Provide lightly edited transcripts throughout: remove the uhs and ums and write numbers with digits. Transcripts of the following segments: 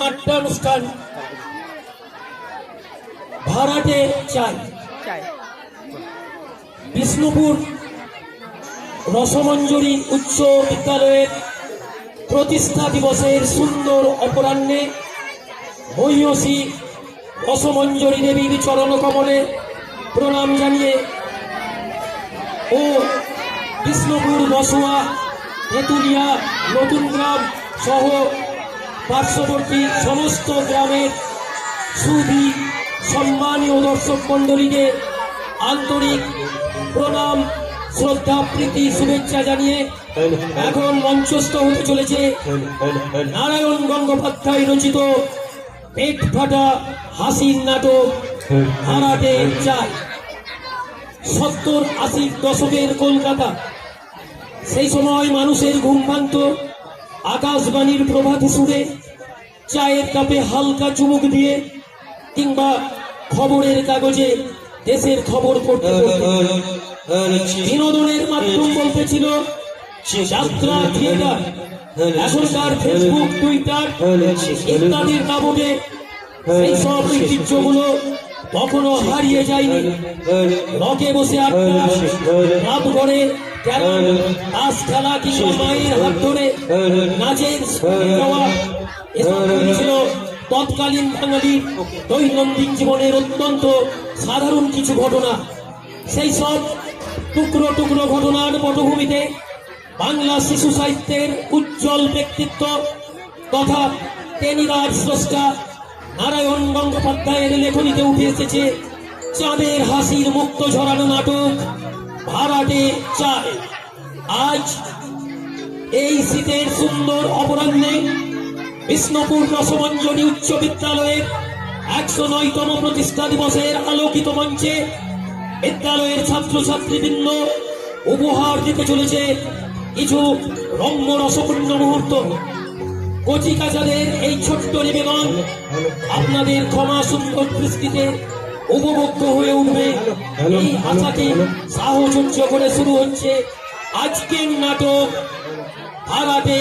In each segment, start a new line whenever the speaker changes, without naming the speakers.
নাট্যানুষ্ঠান ভাড়াটে চাই বিষ্ণুপুর রসমঞ্জরি উচ্চ বিদ্যালয়ের প্রতিষ্ঠা দিবসের সুন্দর অপরাহ্নে মহিষী রসমঞ্জরি দেবীর চরণ কমলে প্রণাম জানিয়ে ও বিষ্ণুপুর বসুয়া তেঁতুলিয়া নতুন গ্রাম সহ পার্শ্ববর্তী সমস্ত গ্রামের সুধী সম্মানীয় দর্শক মণ্ডলীকে আন্তরিক প্রণাম শ্রদ্ধা প্রীতি শুভেচ্ছা জানিয়ে এখন মঞ্চস্থ হতে চলেছে নারায়ণ গঙ্গোপাধ্যায় রচিত পেট ফাটা হাসির নাটক ভাড়াটে চাই। 70-80 দশকের কলকাতা, সেই সময় মানুষের ঘুম ভাঙত আকাশবাণীর প্রভাত সুরে, চায়ের কাপে হালকা চুমুক দিয়ে, কিংবা খবরের কাগজে দেশের খবর পড়তে পড়তে। বিনোদনের মাধ্যম বলতে ছিল যাত্রা, থিয়েটার। এখনকার ফেসবুক, টুইটার ইত্যাদির দাবটে সেই সব ঐতিহ্যগুলো কখনো হারিয়ে যায়নি। রকে বসে আড্ডা, রাত ভরে তাস খেলা কিংবা মায়ের হাত ধরে নাচের গাওয়া, এসব ছিল তৎকালীন বাঙালির দৈনন্দিন জীবনের অত্যন্ত সাধারণ কিছু ঘটনা। সেই সব টুকরো টুকরো ঘটনার পটভূমিতে বাংলা শিশু সাহিত্যের উজ্জ্বল ব্যক্তিত্ব তথা টেনিদার স্রষ্টা নারায়ণ গঙ্গোপাধ্যায়ের লেখনীতে উঠে এসেছে চাঁদের হাসির মুক্ত ঝরানো নাটক ভাড়াটে চাই। আজ এই শীতের সুন্দর অপরাহ্নে বিষ্ণুপুর রসমঞ্জরি উচ্চ বিদ্যালয়ের 109তম প্রতিষ্ঠা দিবসের আলোকিত মঞ্চে বিদ্যালয়ের ছাত্রছাত্রীবৃন্দ উপহার দিতে চলেছে কিছু রম্য রসপূর্ণ মুহূর্ত। কচি কাচাদের এই ছোট্ট নিবেদন আপনাদের ক্ষমা সুন্দর দৃষ্টিতে উপভোগ্য হয়ে উঠবে এই আশাকে সাহচর্য করে শুরু হচ্ছে আজকের নাটক ভাড়াটে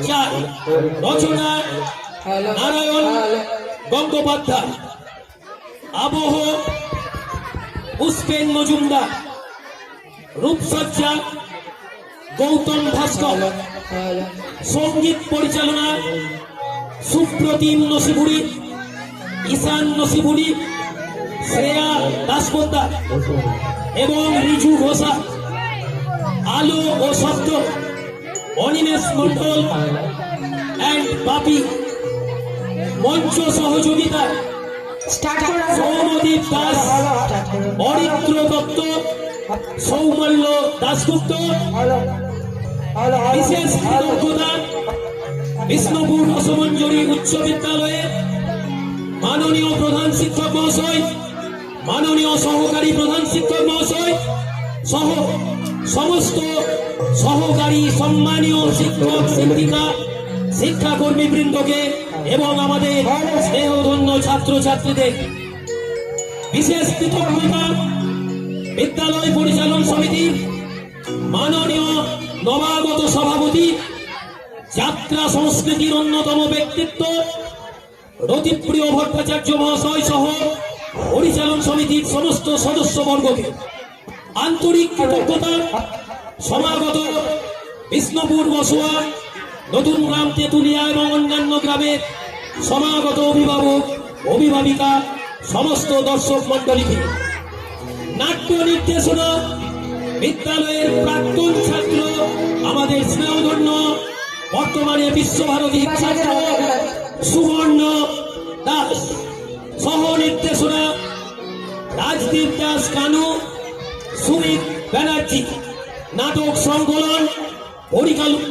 চাই। রচনা নারায়ণ গঙ্গোপাধ্যায়, আবহ পুষ্পেন মজুমদার, রূপসজ্জা গৌতম ভাস্কর, সঙ্গীত পরিচালনা সুপ্রতিম নসিপুরি, ঈশান নসিপুরি, শ্রেয়া দাসপোদ্দার এবং রিজু ঘোষা। আলো ও শব্দ অনিমেষ মন্ডল অ্যান্ড বাপি। মঞ্চ সহযোগিতা সৌমদীপ দাস, অরিত্র দত্ত, সৌমল্য দাসগুপ্ত। বিশেষ কৃতজ্ঞতা বিষ্ণুপুর রসমঞ্জরি উচ্চ বিদ্যালয়ের মাননীয় প্রধান শিক্ষক মহাশয়, মাননীয় সহকারী প্রধান শিক্ষক মহাশয় সহ সমস্ত সহকারী সম্মানীয় শিক্ষক শিক্ষিকা শিক্ষাকর্মী বৃন্দকে এবং আমাদের স্নেহধন্য ছাত্রছাত্রীদের। বিশেষ কৃতজ্ঞতা বিদ্যালয় পরিচালন সমিতির মাননীয় নবাগত সভাপতি, যাত্রা সংস্কৃতির অন্যতম ব্যক্তিত্ব রতিপ্রিয় ভট্টাচার্য মহাশয় সহ পরিচালন সমিতির সমস্ত সদস্যবর্গকে। আন্তরিক কৃতজ্ঞতা সমাগত বিষ্ণুপুর বসুয়া নতুন গ্রাম তেঁতুলিয়া এবং অন্যান্য গ্রামের সমাগত অভিভাবক অভিভাবিকা সমস্ত দর্শক মন্ডলীকে। নাট্য নির্দেশনা বিদ্যালয়ের প্রাক্তন ছাত্র আমাদের স্নেহধন্য বর্তমানে বিশ্বভারতীর ছাত্র সুবর্ণ দাস। সহ নির্দেশনা রাজদীপ দাস কানু, সুমিত ব্যানার্জি। নাটক সংকলন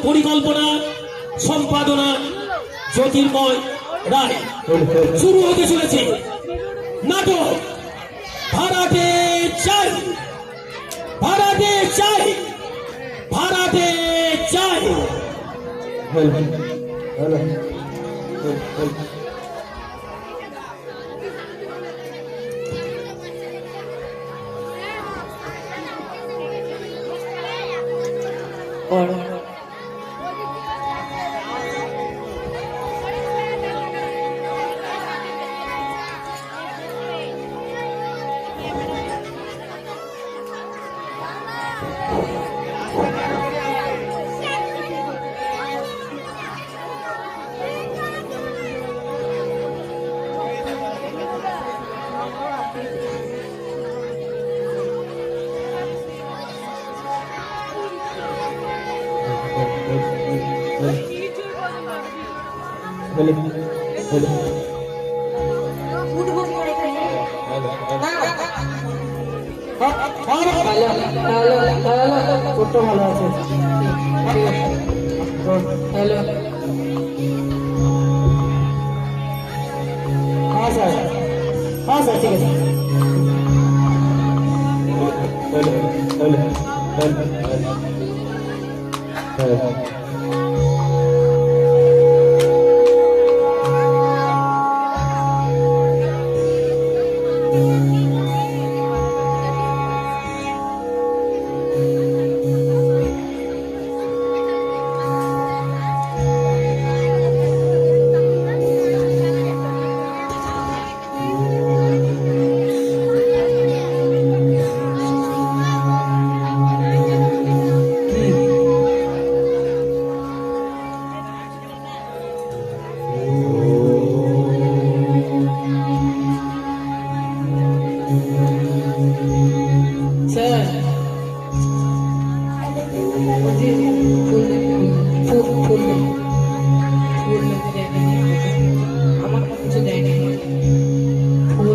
পরিকল্পনা সম্পাদনা জ্যোতির্ময় রায়। শুরু হতে চলেছে নাটক ভাড়াটে চাই, ভাড়াটে চাই, ভাড়াটে চাই।
ভালো আছে। হ্যালো, হ্যাঁ স্যার, হ্যাঁ স্যার, ঠিক আছে। স্যার, আমার কিছু দেয়নি, ফুল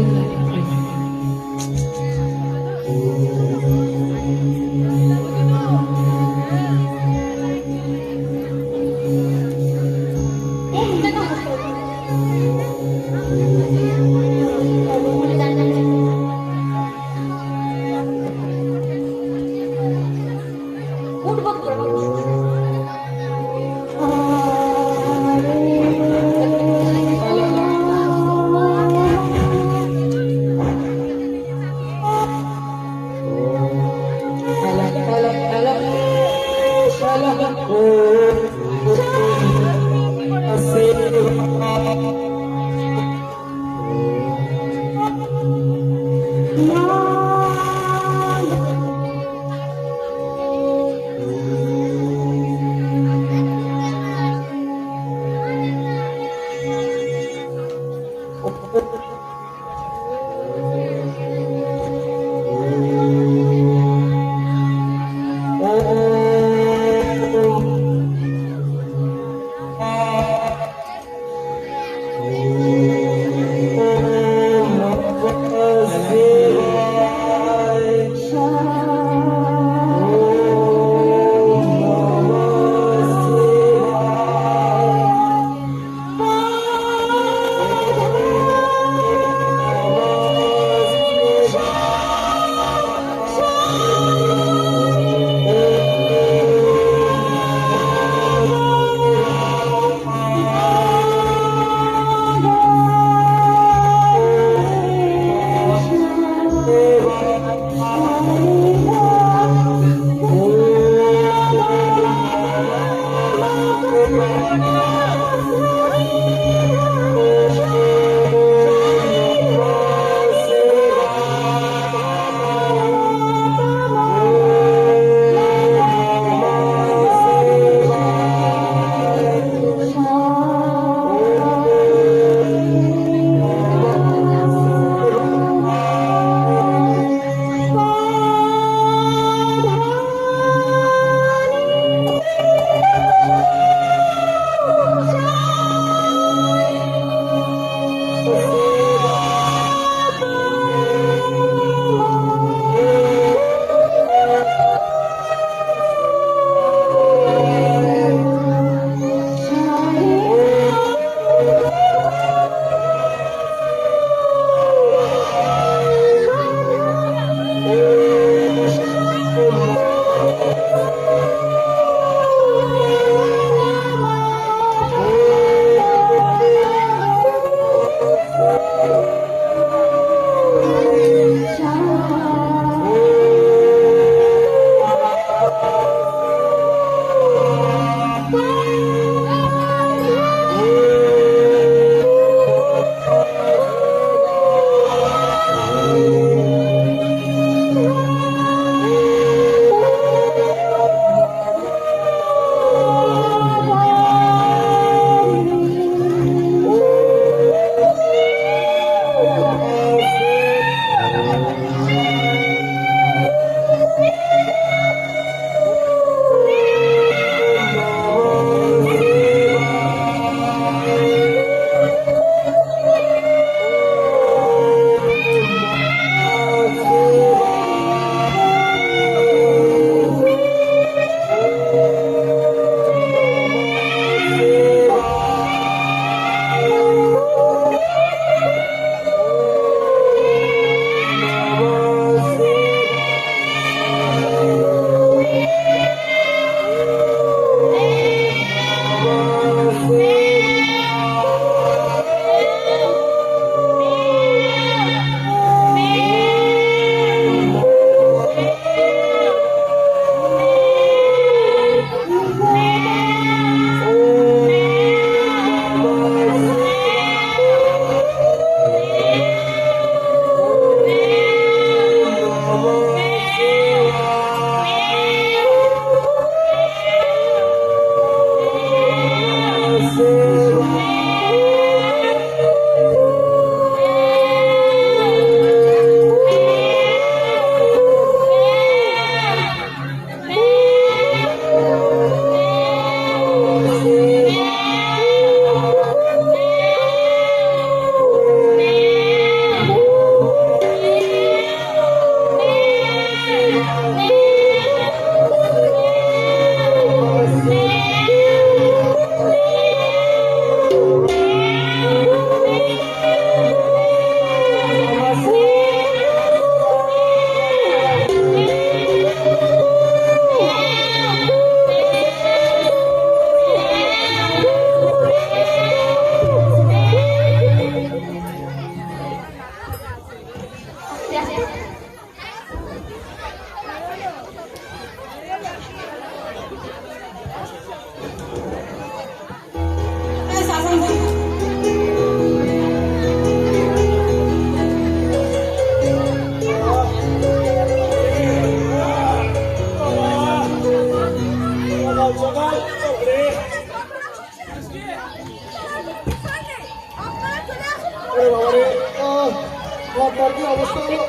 আমার কি অবস্থা হলো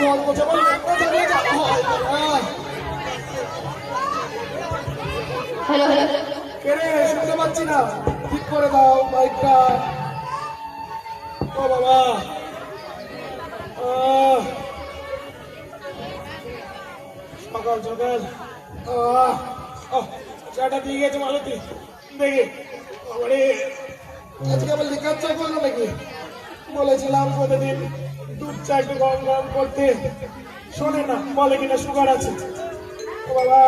গল্প যেমন চালিয়ে যাওয়া হয়
হ্যালো হ্যালো
কে রে শুনতে পাচ্ছি না ঠিক করে দাও বাইকটা ও বাবা সকাল সকাল চাটা দিয়ে গেছে মালতী দেখি আমারে আজকে আবার লিকার চা করলো নাকি বলেছিলাম প্রতিদিন দুধ চা একটু গরম গরম করতে শোনে না বলে কিনা সুগার আছে ও বাবা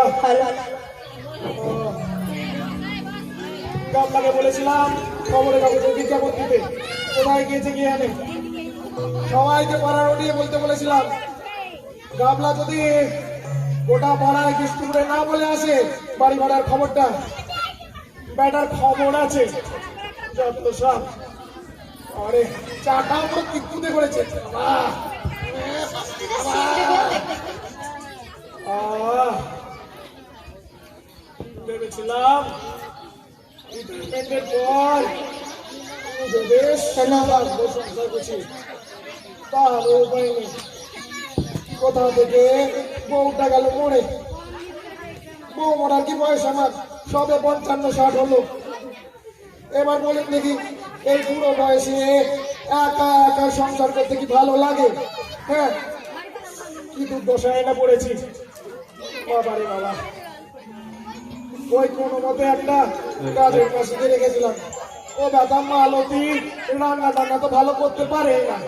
গামলাকে বলেছিলাম খবরের কাগজে বিজ্ঞাপন দিতে কোথায় গিয়েছে গিয়ে আনে সবাইকে পাড়ার ওটিয়ে বলতে বলেছিলাম গামলা যদি গোটা পাড়ায় কৃষ্ণপুরে না বলে আসে বাড়ি ভাড়ার খবরটা ব্যাটার খবর আছে যত সব আরে চাটা পুরো কিকুতে করেছে ভেবেছিলাম রিটায়ারমেন্টের পর বেশ সংসার করছি তার উপায় নেই কোথা থেকে বউটা গেল মরে বউ মরার কি বয়স আমার সবে 55-60 হলো এবার বলেন দেখি এই বুড়ো বয়সে একা একা সংসার করতে কি ভালো লাগে হ্যাঁ কি দুর্দশায় না পড়েছি বাবারে বাবা ওই কোনো মতে একটা কাজের পাশে রেখেছিলাম ও দাদা মালতী রান্না টান্না তো ভালো করতে পারে না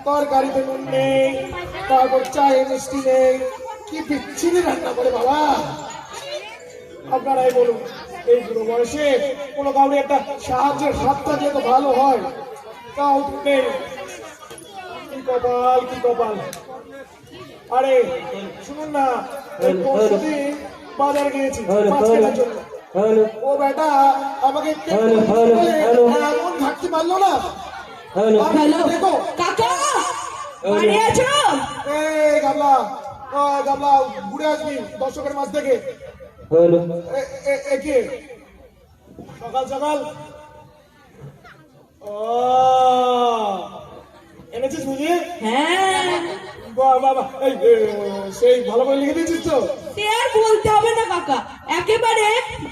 তরকারিতে নুন নেই তারপর চায়ে মিষ্টি নেই কি বিচ্ছিরি রান্না করে বাবা আপনারাই বলুন এই বুড়ো বয়সে কোনো কাউরে একটা সাহায্যের হাতটা যেহেতু ভালো হয় তাও নেই কি কপাল কি কপাল আরে শুনুন না এই পরশুদিন বাজার গিয়েছি মাছ কেনার জন্য ও বেটা আমাকে এমন ঘাটতি মারলো না দেখো
কাকা বাড়ি আছো
এই গামলা গামলা ঘুরে আসবি দর্শকের মাছ থেকে একে সকাল সকাল ও এনেছিস বুঝি
হ্যাঁ
বাবা সেই ভালো করে লিখে দিয়েছিস তো
সে আর বলতে হবে না কাকা একেবারে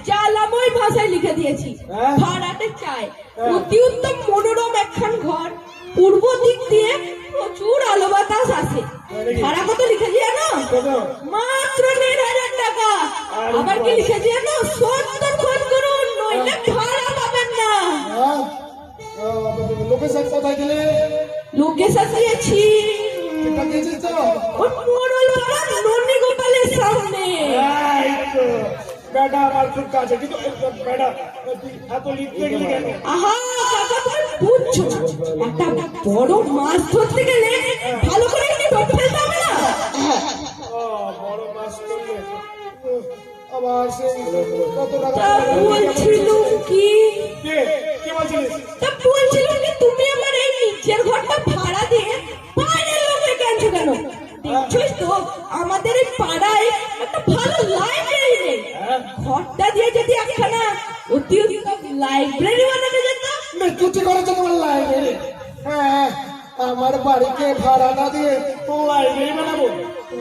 জ্বালাময় ভাষায় লিখে দিয়েছি
হ্যাঁ?
ভাড়াতে চাই অতি উত্তম মনোরম একখান ঘর পূর্ব দিক দিয়ে প্রচুর আলো বাতাস আসে ভাড়া কত লিখেছি জানো
কত?
মাত্র 9,000 টাকা আবার কি লিখেছি জানো 70 ফোন করুন নইলে ভাড়া পাবেন না
লোকেশন কোথায় গেলে
লোকেশন দিয়েছি
এটা দিয়েছিস তো
ওই মোড়লওয়ালা নন্দী গোপালের সামনে
এই তো, বেটা আমার খুব কাছে কিন্তু বেটা তুই এত লিখতে গেলি কেন
আহা কাকা তুমি বুঝছো না। একটা বড় মাছ ধরতে গেলে ভালো করে একটু টোপ ফেলতে হবে না
বড় মাছ করলে আবার সেই কত টাকা
তা বলছিলুম কি
কে কে বলছিলিস
তা বলছিলুম কি তুমি আমার এই নিচের ঘরটা ভাড়া দিয়ে বাইরের লোকে কেনছো কেন দেখছোই তো আমাদের এই পাড়ায় একটা ভালো লাইব্রেরি নেই ঘরটা দিয়ে যদি একখানা অতি উত্তম লাইব্রেরি বানানো যেত
কিছু করেছে তোমার লাইব্রেরি হ্যাঁ আমার বাড়িকে ভাড়া না দিয়ে তো লাইব্রেরি বানাবো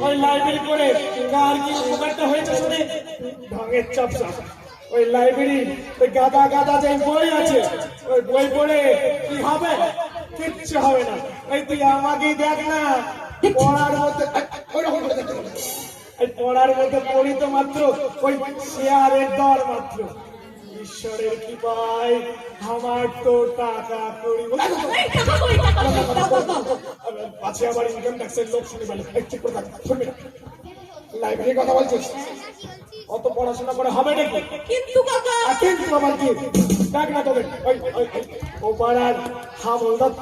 ওই লাইব্রেরি করে কার কি উপকারটা হয়েছে শুনে ঢঙের চাপসা ওই লাইব্রেরি ওই গাদা গাদা যে বই আছে ওই বই পড়ে কি হবে কিচ্ছু হবে না এই তুই আমাকেই দেখ না পড়ার মধ্যে ওইরকম করে দেখতে হবে এই পড়ার মধ্যে পড়ি তো মাত্র ওই শেয়ারের দর মাত্র ঈশ্বরের কি পাই আমার তো টাকা করি
এই টাকা কই টাকা
আছে আবার ইনকাম ট্যাক্সের লোক শুনে বলে ঠিক করে থাক শুনবি না লাইব্রেরির কথা বলছিস অত পড়াশোনা করে হবে নাকি
কিন্তু কাকা
কিন্তু আবার কি দেখ না তোদের ও পাড়ার হামল দত্ত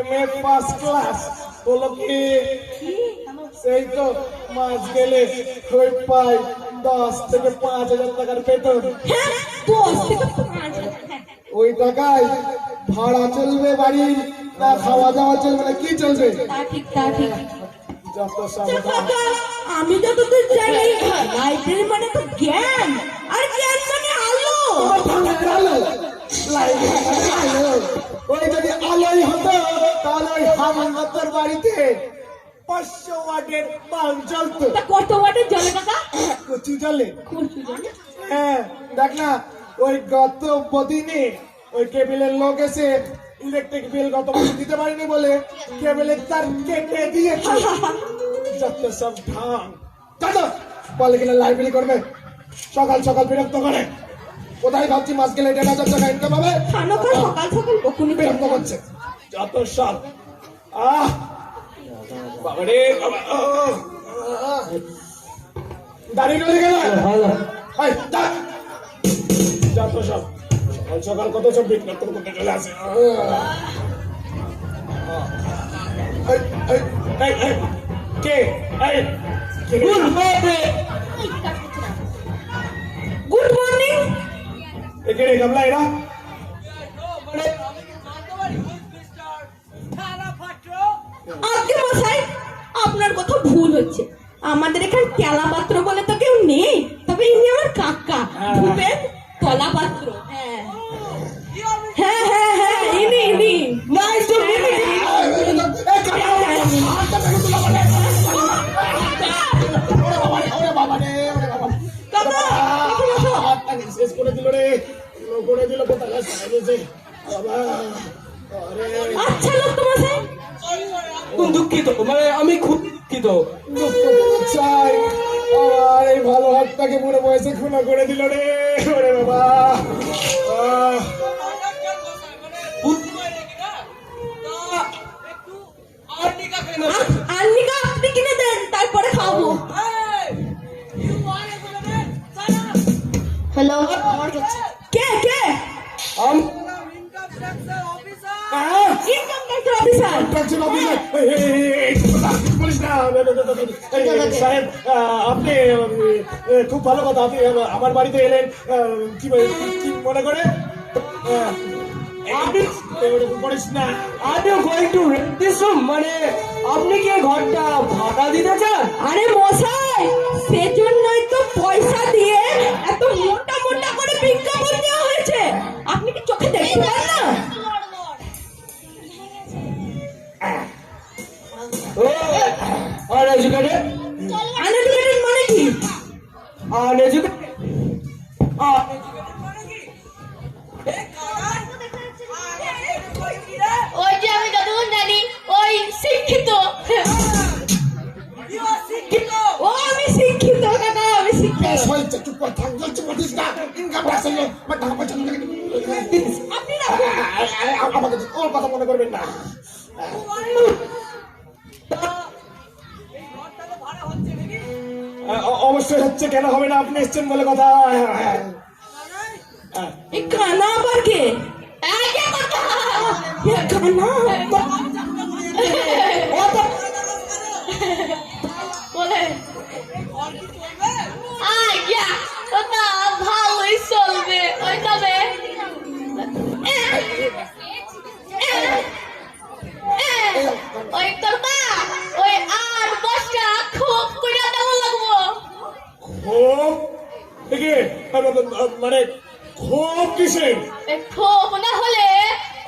MA ফার্স্ট ক্লাস বলো কি সেই তো মাস গেলে ওই পাই 10 থেকে 5,000 টাকার বেতন
হ্যাঁ 10 থেকে 5,000
ওই টাকায় ভাড়া চলবে বাড়ি না খাওয়া দাওয়া চলবে না কি চলবে
তা ঠিক
যত
তা
সাবধান
কাকা আমি যতদূর জানি লাইব্রেরি মানে তো জ্ঞান আর জ্ঞান মানে আলো
লাইব্রেরি 500 ওয়াটের বাল্ব জ্বলতো।
তা কত ওয়াটের জলে কাকা?
কচু জ্বলে।
কচু জলে?
হ্যাঁ, দেখ না ওই গত দিনে ওই কেবিলের লোক এসে ইলেকট্রিক বিল গত মাসে দিতে পারেনি বলে কেবিলের তার কেটে দিয়েছে। যত সব ঢং। চলো বলে কিনা লাইব্রেরি করবে, সকাল সকাল বিরক্ত করে। কোথায় ভাবছি মাস গেলে 1,500 টাকা ইনকাম হবে,
খানোকা সকাল সকাল বকুনি
বিরক্ত করছে যত সব। বাবারে বাবা, দাঁড়িয়ে রয়ে গেল। এই, দাঁড়। যত সব সকাল সকাল কত সব বিরক্ত করতে চলে আসে। এই, এই, এই, এই, কে? এই, কে?
Good morning.
এখানে গামলা এরা
আজকে মশাই আপনার কথা ভুল হচ্ছে, আমাদের এখানে তেলা পাত্র বলে তো কেউ নেই, তবে ইনি আমার কাকা ভূপেন তলা পাত্র। হ্যাঁ হ্যাঁ হ্যাঁ হ্যাঁ, ইনি ইনি। Nice to meet you.
শেষ করে দিল রে, করে দিল কোথায় বাবা।
আচ্ছা লোক তো মশাই,
দুঃখিত, মানে আমি খুব দুঃখিত।
চাই আমার এই ভালো হাতটাকে পুরো বয়সে খুনা করে দিল রে। ওরে বাবা,
আর্নিকা আপনি কিনে দেন তারপরে খাবো। হ্যালো, কে কে? ইনকাম ট্যাক্সের অফিসার।
সাহেব আপনি খুব ভালো কথা, আপনি আমার বাড়িতে এলেন, কি কি মনে করে?
মানে আপনি কি ঘরটা ভাড়া দিতে চান?
আরে মশাই, সেজন্যই তো পয়সা দিয়ে এত মোটা মোটা করে বিজ্ঞাপন দেওয়া হয়েছে, আপনি কি চোখে দেখতে পান না?
আনএডুকেটেড
আনএডুকেটেড মানে কি?
আনএডুকেটেড
ওই যে আমি যতক্ষণ জানি ওই শিক্ষিত।
ও আমি শিক্ষিত কাকা, আমি শিক্ষিত।
চুপ করে থাক, চুপ করিস না। ইনকাম ট্যাক্সের লোক, টাকা পয়সা
আপনি রাখুন।
আমাকে ওর কথা মনে করবেন না। অবশ্যই হচ্ছে, কেন হবে না? আপনি এসছেন বলে কথা।
এই কানা আবার কে?
এই যে কথা।
এ কানা
বলে আইয়া ওটা ভালোই চলবে। ওই তবে ওই তোরটা ওই 8-10টা খুব করে দেওয়া লাগবো।
খুব দেখি, মানে খুব কিসে?
খুব না হলে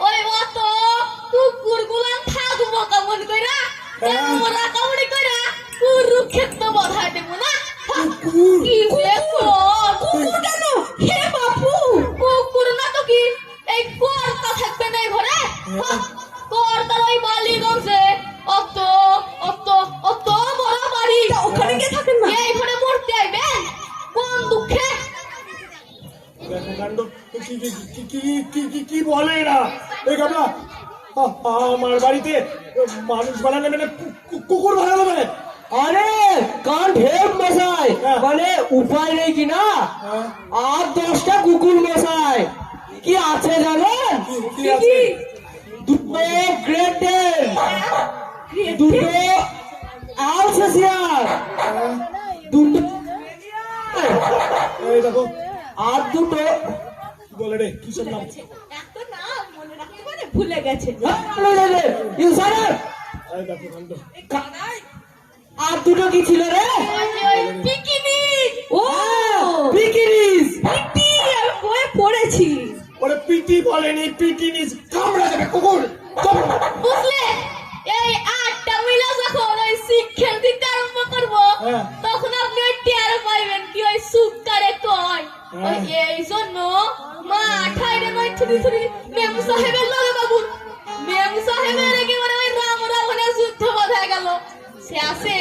ওই অত কুকুর গুলান থাকবো কেমন কইরা, ওরা কামড়ি কইরা কুরুক্ষেত্র বধায় দেবো না। কি
কুকুর কেন? হে বাপু,
কুকুর না তো কি এই কর্তা থাকবে না এই ঘরে? কর্তা ওই বালিগঞ্জে অত অত অত বড় বাড়ি,
ওখানে কে থাকেন না?
এই ঘরে মরতে আইবে কোন দুঃখে?
দেখো কাণ্ড, কি বলে এরা? এই গামলা আমার বাড়িতে মানুষ বানানো মানে কুকুর বানানো মানে?
আরে কান ঢেপ মশাই, মানে উপায় নেই কি না? আর 10টা কুকুর মশাই কি আছে জানেন?
কি আছে?
দুটো গ্রেট ডেন, দুটো আলসেসিয়ার, দুটো
এই দেখো,
আর দুটো
বলে রে কি সব নাম?
এত না মনে রাখতে পারে, ভুলে গেছে।
ইউসার।
এই দেখো কাণ্ড,
আর দুটো কি ছিল রে?
ওই পিকনিক।
ও
বিকিনিস।
পিটি, আমি বইয়ে পড়েছি।
ওরে পিটি বলেনি, পিটি নিজ কামড়া যাবে কুকুর।
বুঝলে এই 8টা মিলা
হ্যাঁ।
তখন আপনি ওই টের পাইবেন কি ওই সুকারে কয় ওই এই জন্য মা ঠাইরে নয় ছুটি ছুটি মেমু সাহেবের লগে বাবু মেমু সাহেবের একেবারে ওই রাম রাবণের যুদ্ধ বাঁধা গেল শেষে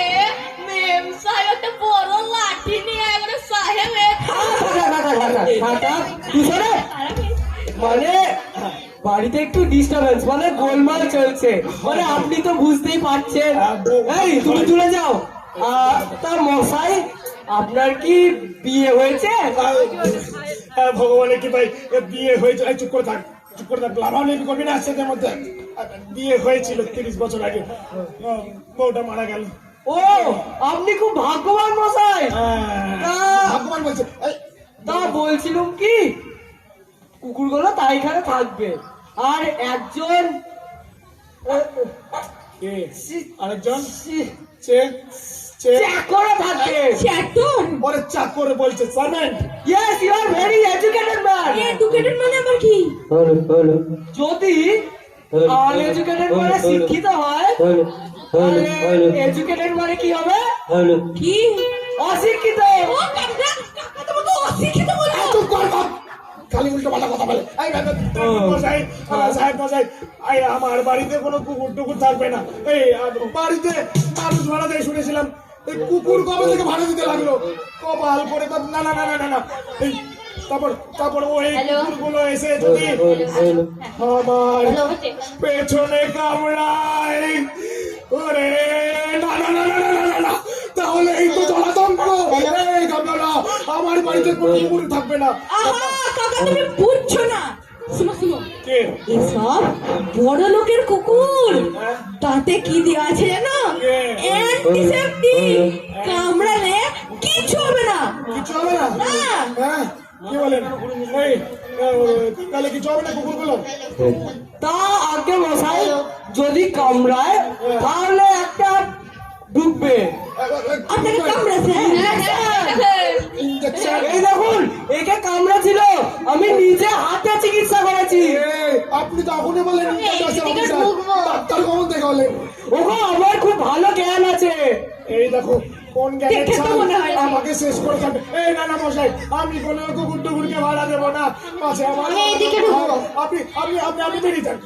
মেমু সাহেব একটা বড় লাঠি নিয়ে একবারে সাহেবের
দুশোরে মানে বাড়িতে একটু ডিস্টারবেন্স মানে গোলমাল চলছে মানে আপনি তো বুঝতেই পারছেন। এই তুমি তুলে যাও। তা মশাই আপনার কি বিয়ে হয়েছে?
হ্যাঁ ভগবানের কি ভাই বিয়ে হয়েছে। এই চুপ করে থাক, চুপ করে থাক, লাভালাভি করবি না সেটার মধ্যে। বিয়ে হয়েছিল 30 বছর আগে, বউটা মারা গেল।
ও আপনি খুব ভাগ্যবান মশাই।
ভগবান বলছে
তা বলছিলাম কি কুকুরগুলো তাই এখানে থাকবে আর একজন
কে? আরেকজন
চি-
চাকর
থাকবে।
চ্যাটন
ওরে চাকর বলছে, servant.
Yes, you are very educated man.
Educated মানে আবার কি?
যদি আনএডুকেটেড মানে শিক্ষিত হয় এডুকেটেড মানে কি হবে?
কি?
অশিক্ষিত।
ও কাকা কাকা তোমাকে অশিক্ষিত বলো।
চুপ কর বাপ, খালি উল্টো পাল্টা কথা বলে। এই মশাই, সাহেব মশাই, আমার বাড়িতে কোনো কুকুর টুকুর থাকবে না। এই বাড়িতে মানুষ ভাড়া দিয়ে শুনেছিলাম, এই কুকুর কবে থেকে ভাড়া দিতে লাগলো? কপাল করে তো না না না না না না। এই তারপর ওই কুকুরগুলো এসে যদি আমার পেছনে কামড়ায়, ওরে না না না না না না না, তাহলে এই তো জলাতঙ্ক। এই কামড়া, আমার বাড়িতে কোনো কুকুর থাকবে না।
আহা কাকা তুমি বুঝছো না। শুনো শুনো,
কে?
এসব বড় লোকের কুকুর, তাতে কি দেওয়া আছে জানো? অ্যান্টিসেপ্টিক, কামড়ালে কিছু হবে না।
কিছু হবে না?
না।
হ্যাঁ, কি বলেন? এই তাহলে কিছু হবে না কুকুরগুলো?
তা আগে মশাই যদি কামড়ায় তাহলে একটা ঢুকবে।
আপনাকে কামড়েছে?
ইঞ্জেকশন।
এই দেখুন একে কামড়া ছিল, আমি নিজে হাতে চিকিৎসা করেছি।
আপনি তো এখনই বলেন ডাক্তার কখন থেকে হলেন?
ওগো আমার খুব ভালো জ্ঞান আছে।
এই দেখো কোন জ্ঞানের
দেখে তো
ছাল
মনে হয় না।
আমাকে শেষ করে থাকবে। এই না না মশাই, আমি কোনো কুকুর টুকুরকে ভাড়া দেবো না। পাশে আমার আপনি আপনি আপনি আপনি বেরিয়ে যান।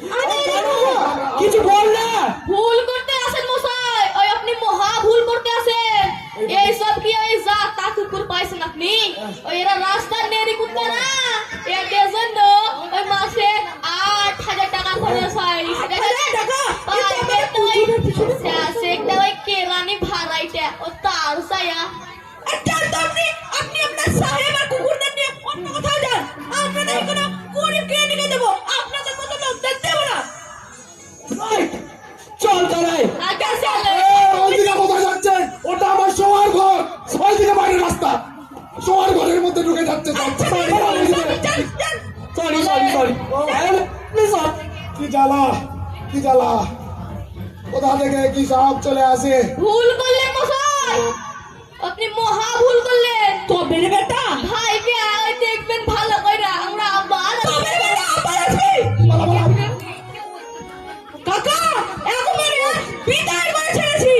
কিছু বল না।
ভুল করতে আসেন মশাই, ওই আপনি মহা ভুল করতে আসেন। এই সব কি ওই জাতা কুকুর পাইছেন আপনি? ওই এরা রাস্তার নেড়ি কুত্তা না, এদের জন্য ওই মাসে 8,000 টাকা খরচ হয়। একটা ওই কেরানি ভাড়াইটা ও তার সায়া
আচ্ছা তো আপনি আপনার সাহেব আর কুকুরদের নিয়ে অন্য কোথাও যান। আপনাদের কোনো গরিব কে নিয়ে দেবো, আপনাদের মতো লোকদের দেবো না।
চল চলাই।
আগে চলে
ওইদিকে কোথায় যাচ্ছেন? ওটা আমার শোয়ার ঘর। ওইদিকে বাইরে রাস্তা, শোয়ার ঘরের মধ্যে ঢুকে যাচ্ছে।
Sorry sorry sorry.
কি জ্বালা, কি জ্বালা, কোথা থেকে কি সব চলে আসে।
ভুল করলেন মশাই, আপনি মহা ভুল করলেন।
তবে রে বেটা,
ভাই কে ওই দেখবেন ভালো কইরা আমরা আবার
তবে রে বেটা আবার আসবি। কাকা একবারে বিদায় করে ছেড়েছি।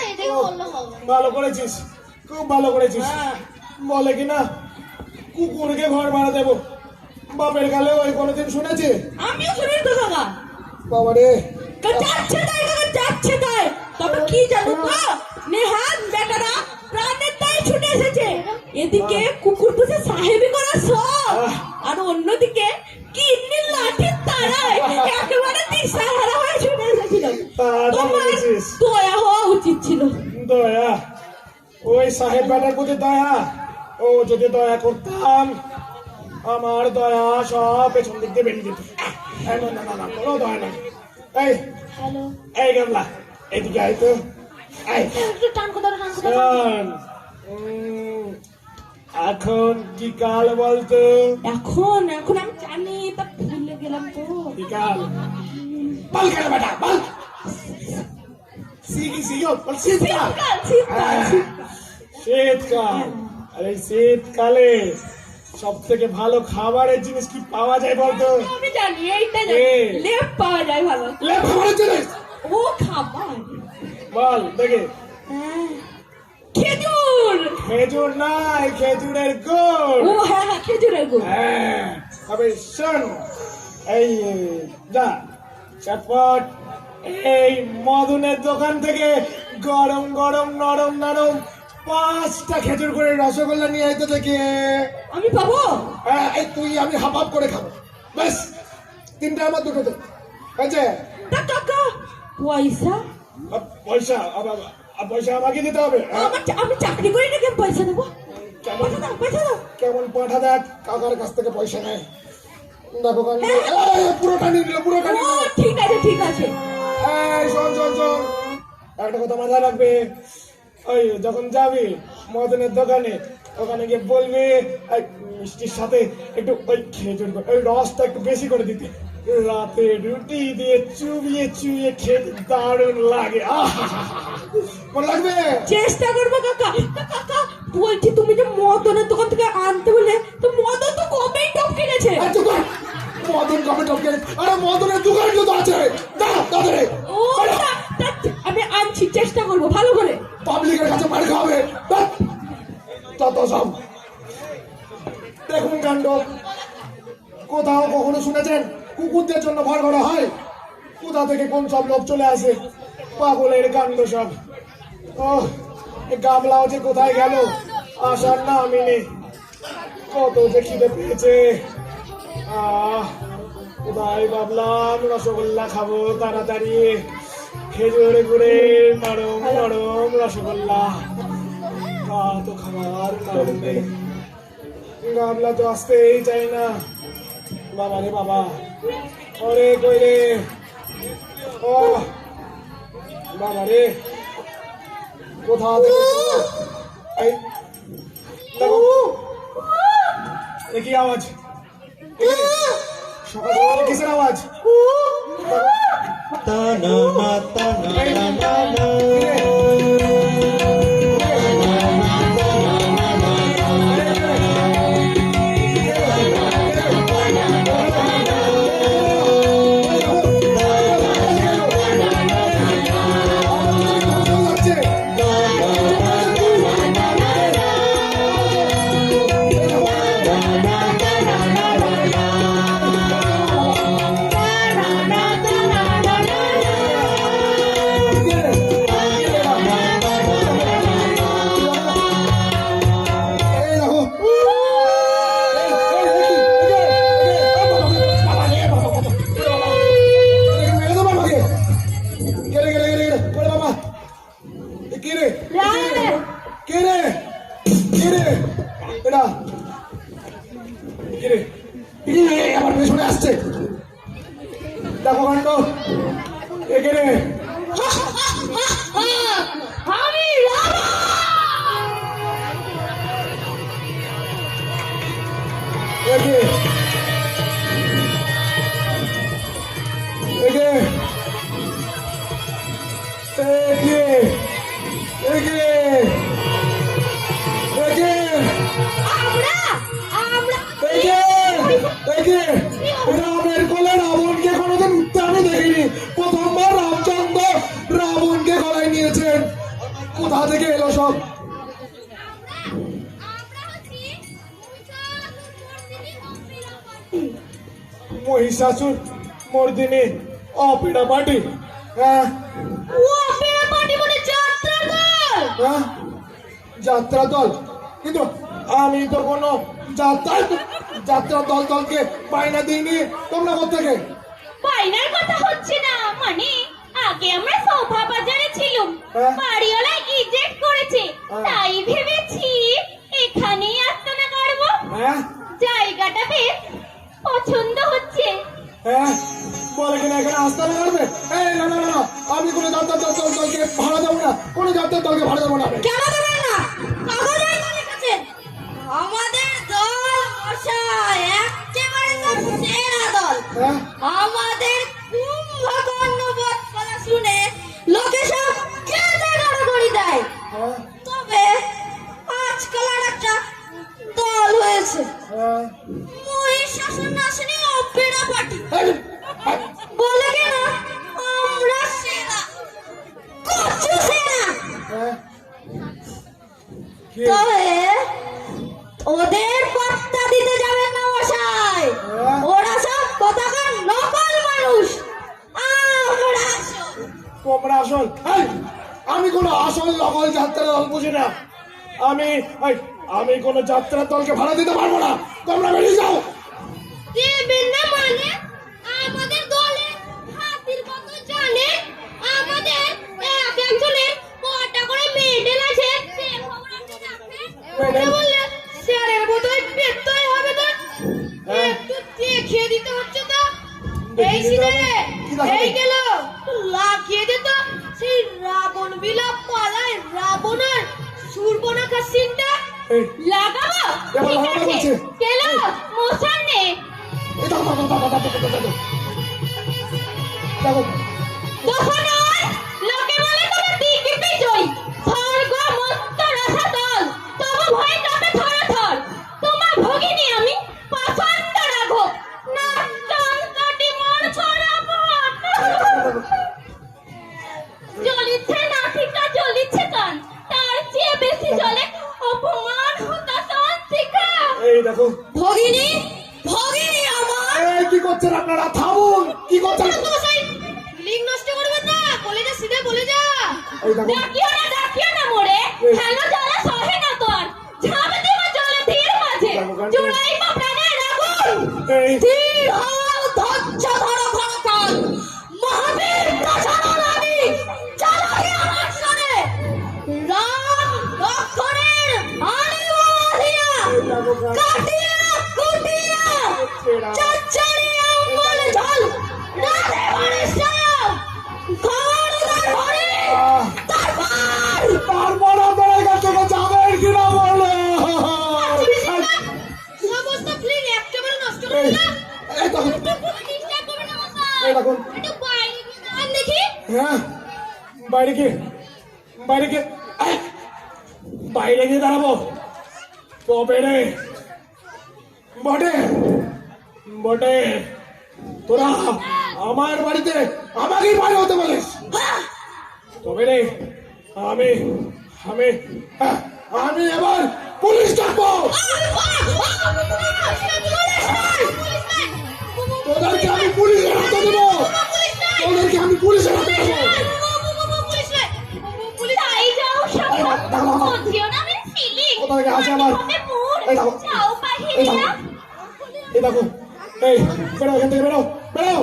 এটাই বললে হবে।
ভালো করেছিস, খুব ভালো করেছিস। বলে কি না কুকুরকে ঘর ভাড়া দেবো, বাপের গালে ওই কোনোদিন শুনেছে?
আমিও শুনি তো কাকা।
বাবা রে,
যাচ্ছে তাই কাকা, যাচ্ছে তাই। তবে কি জানো তো, নেহাত বেটারা প্রাণের তাই ছুটে এসেছে। এদিকে কুকুর পুষে সাহেবি করা সব, আর অন্যদিকে কিডনির লাঠির তারায় একেবারে দিশাহারা হয়ে ছুটে এসেছিল। তোমার দয়া হওয়া উচিত ছিল।
দয়া? ওই সাহেব বেটার প্রতি দয়া? ও যদি দয়া করতাম আমার দয়া সব পেছন দিক দিয়ে বেরিয়ে যেত। না না না না, কোনো দয়া নাই। এই
হ্যালো,
এই গামলা, এদিকে আয় তো। আয়
একটু টান কথা
শোন, এখন কি কাল বলতো?
এখন এখন আমি জানি, তা ভুলে গেলাম তো।
কি কাল? বল কেন বেটা, বল। শীতকাল। শীতকাল। আরে শীতকালে সব থেকে ভালো খাবারের জিনিস কি পাওয়া যায় বলতো?
আমি জানি, এইটা জানি, লেপ পাওয়া যায় ভালো।
লেপ খাবারের জিনিস?
ও খাবার।
বল দেখে।
খেজুর।
খেজুর নাই, খেজুরের গুড়।
ও হ্যাঁ হ্যাঁ, খেজুরের গুড়।
হ্যাঁ, তবে শোন, এই যা চটপট এই মদনের দোকান থেকে গরম গরম নরম নরম 5টা খেজুর করে রসগোল্লা নিয়ে আইতে থেকে।
আমি পাবো?
হ্যাঁ, এই তুই আমি হাফ হাফ করে খাবো, ব্যাস। 3টা আমার, 2টো তো হয়েছে।
তা কাকা পয়সা?
পয়সা পয়সা আমাকে দিতে হবে।
আমি চাকরি করি নাকি আমি পয়সা দেবো?
কেমন
পয়সা দাও, পয়সা দাও।
কেমন পাঠা দেখ, কাকার কাছ থেকে পয়সা নেয়। দেখো কাণ্ড, পুরোটা নিয়ে নিল, পুরোটা
ও
নিয়ে নিল।
ঠিক আছে ঠিক আছে।
এই শোন শোন শোন, একটা কথা মাথায় রাখবে। ওই যখন যাবি মদনের দোকানে, ওখানে গিয়ে বলবি এই মিষ্টির সাথে একটু ওই খেজুর ওই রসটা একটু বেশি করে দিতে। রাতে রুটি দিয়ে চুবিয়ে চুবিয়ে খেতে দারুণ লাগে। মনে লাগবে?
চেষ্টা করবো কাকা। কাকা বলছি, তুমি যে মদনের দোকান থেকে আনতে বলে, তো মদন তো কবেই টপকে গেছে।
এই চুপ কর। মদন কবে টপকে? আরে মদনের দোকান তো আছে, দাও তাড়াতাড়ি।
ও আমি আনছি, চেষ্টা করবো ভালো করে।
পাবলিকের কাছে মার খাবে তত সব। দেখুন কাণ্ড, কোথাও কখনো শুনেছেন কুকুরদের জন্য ঘর করা হয়? কোথা থেকে কোন সব লোক চলে আসে, পাগলের কাণ্ড সব। ও গামলাও যে কোথায় গেল, আসার না আমি নেই। কত যে খিদে পেয়েছে। কোথায় ভাবলাম রসগোল্লা খাবো তাড়াতাড়ি, খেজুর গুড়ে নরম নরম রসগোল্লা। তো খাবার নাম নেই, গামলা তো আসতেই চাই না। বাবা রে বাবা, ওরে কই রে, ও বাবা রে, কোথা থেকে এই দেখো, এ কি আওয়াজ? সকাল সকাল কিসের আওয়াজ? আমার পেছনে আসছে, দেখো কাণ্ড। এখানে
আমি
একে একে একে একে একে রামের কোলে রাবণকে কোনোদিন উঠতে আমি দেখিনি। প্রথমবার রামচন্দ্র রাবণকে গলায় নিয়েছেন। কোথা থেকে এলো সব? Mahishasura Mardini opera party. হ্যাঁ
অপেরা পার্টি মানে যাত্রা দল।
হ্যাঁ, যাত্রা দল, কিন্তু আমি তো কোনো যাত্রা দলকে বায়না দিইনি। তোমরা কোথেকে?
বাইনার কথা হচ্ছে না, মানে আগে আমরা সোফা বাজারে ছিলাম,
হ্যাঁ।
বাড়িওয়ালা ইজেক্ট করেছে,
হ্যাঁ।
তাই ভেবেছি এখানেই আস্তানা করব।
হ্যাঁ
জায়গাটা বেশ পছন্দ হচ্ছে।
হ্যাঁ, বলে কিনা এখানে আসতে পারবে? এই না না না, আমি কোনো যাত্রা দলকে ভাড়া দেবো না, কোনো যাত্রার দলকে ভাড়া দেবো না।
কেন দেবেন না? কাগজে লিখেছেন আমাদের দল মশাই একেবারে সেরা দল।
হ্যাঁ
আমাদের কুম্ভকর্ণ বধ করা শুনে লোকে সব কেঁদে গড়াগড়ি দেয়।
হ্যাঁ
তবে আজকাল আর একটা দল হয়েছে,
হ্যাঁ
মহিষাসুর নাশিনী অপেরা পার্টি।
এই,
বলে কেন আমরা সেরা, কচু সেরা।
হ্যাঁ
তবে ওদের পাত্তা দিতে যাবেন না মশাই, ওরা সব কোথাকার নকল মানুষ। আমরা আসল।
তোমরা আসল? এই, আমি কোনো আসল নকল যাত্রা দল বুঝি না। আমি কোনো যাত্রার দলকে ভাড়া দিতে পারবো না। তোমরা বেরিয়ে যাও।
দেবেন না মানে? আমাদের দলে হাতির কত জানে? আমাদের এক একজনের কটা করে মেডেল আছে সে খবর আপনি রাখবেন?
মেডেল?
বললে স্যারের বোধহয় পেতই হবে না।
হ্যাঁ।
একটু দেখিয়ে দিতে হচ্ছে তো।
দেখিয়ে
এই
দিতে
সিনে
হবে? কি দেখাবে?
এই গেল লাগিয়ে দে তো সেই রাবণ বিলাপ পালায় রাবণের সুরবনখা সিনটা
এই,
লাগাবো।
এবার
ঠিক
লাগানো
আছে
বলছে।
গেল মোশন নে।
এই দেখো, দেখো।
তখন আর লোকে বলে তোরা দিকে বিজয় স্বর্গ মস্ত রসাতল তবু ভয় কাঁপে থরথর। তোমার ভগিনী আমি পাষণ্ড রাঘব না কান কাটি মন ছড়াবো। জ্বলিচ্ছে নাসিকা জ্বলিচ্ছে কান তার চেয়ে বেশি জ্বলে অপমান হতাশন শিখা।
এই দেখো।
ভগিনী, ভগিনী আমার।
এই কি করছেন আপনারা? থামুন। কি করছেন?
লিঙ্ক নষ্ট করবেন না, বলে যা সিধে বলে যা।
এই দেখো।
ডাকিও না মোরে
এই।
খেলো জলে সহে না তোর ঝাঁপ দেব জলে ধীর মাঝে
দেখো, গান
জুড়াই বা প্রাণের আগুন।
এই
স্থির হও, ধৈর্য ধরো ক্ষণকাল। মহাবীর দশরথ রানী, চলো হে আমার সনে। রাম লক্ষ্মণের আনিবাধিয়া,
এই দেখো, গান।
কাটিয়া কুটিয়া, চচ্চড়িয়া অঙ্গল ঝল, রাধে বরিশাল, খবরদার হরি,
আহ,
তারপর
তারপর আপনারা এখান থেকে যাবেন কিনা বলো?
সমস্ত ফিল্ম একেবারে নষ্ট
এই,
করে না।
এই দেখো।
একটু পুরো ডিস্টার্ব করবে না মশাই।
এই দেখুন।
একটু বাইরে গিয়ে দাঁড়ান দেখি।
হ্যাঁ, বাইরে গিয়ে এই, বাইরে গিয়ে দাঁড়াবো। তবে রে বটে বটে তোরা আমার বাড়িতে আমাকেই বাইরে হতে বলিস? তবে রে আমি আমি আমি এবার পুলিশ ডাকবো। তোদেরকে আমি পুলিশের হাতে দেবো। তোদেরকে আমি পুলিশের হাতে দেবো।
পুলিশ আই যাও সব মধ্যিও না আমি ফিলিং
কোথায় গেছে আমার? এই দেখো।
যাও
এই
বাহিরে
দেখো।
না।
এই দেখো। এই বেরো এখান থেকে, বেরো বেরো।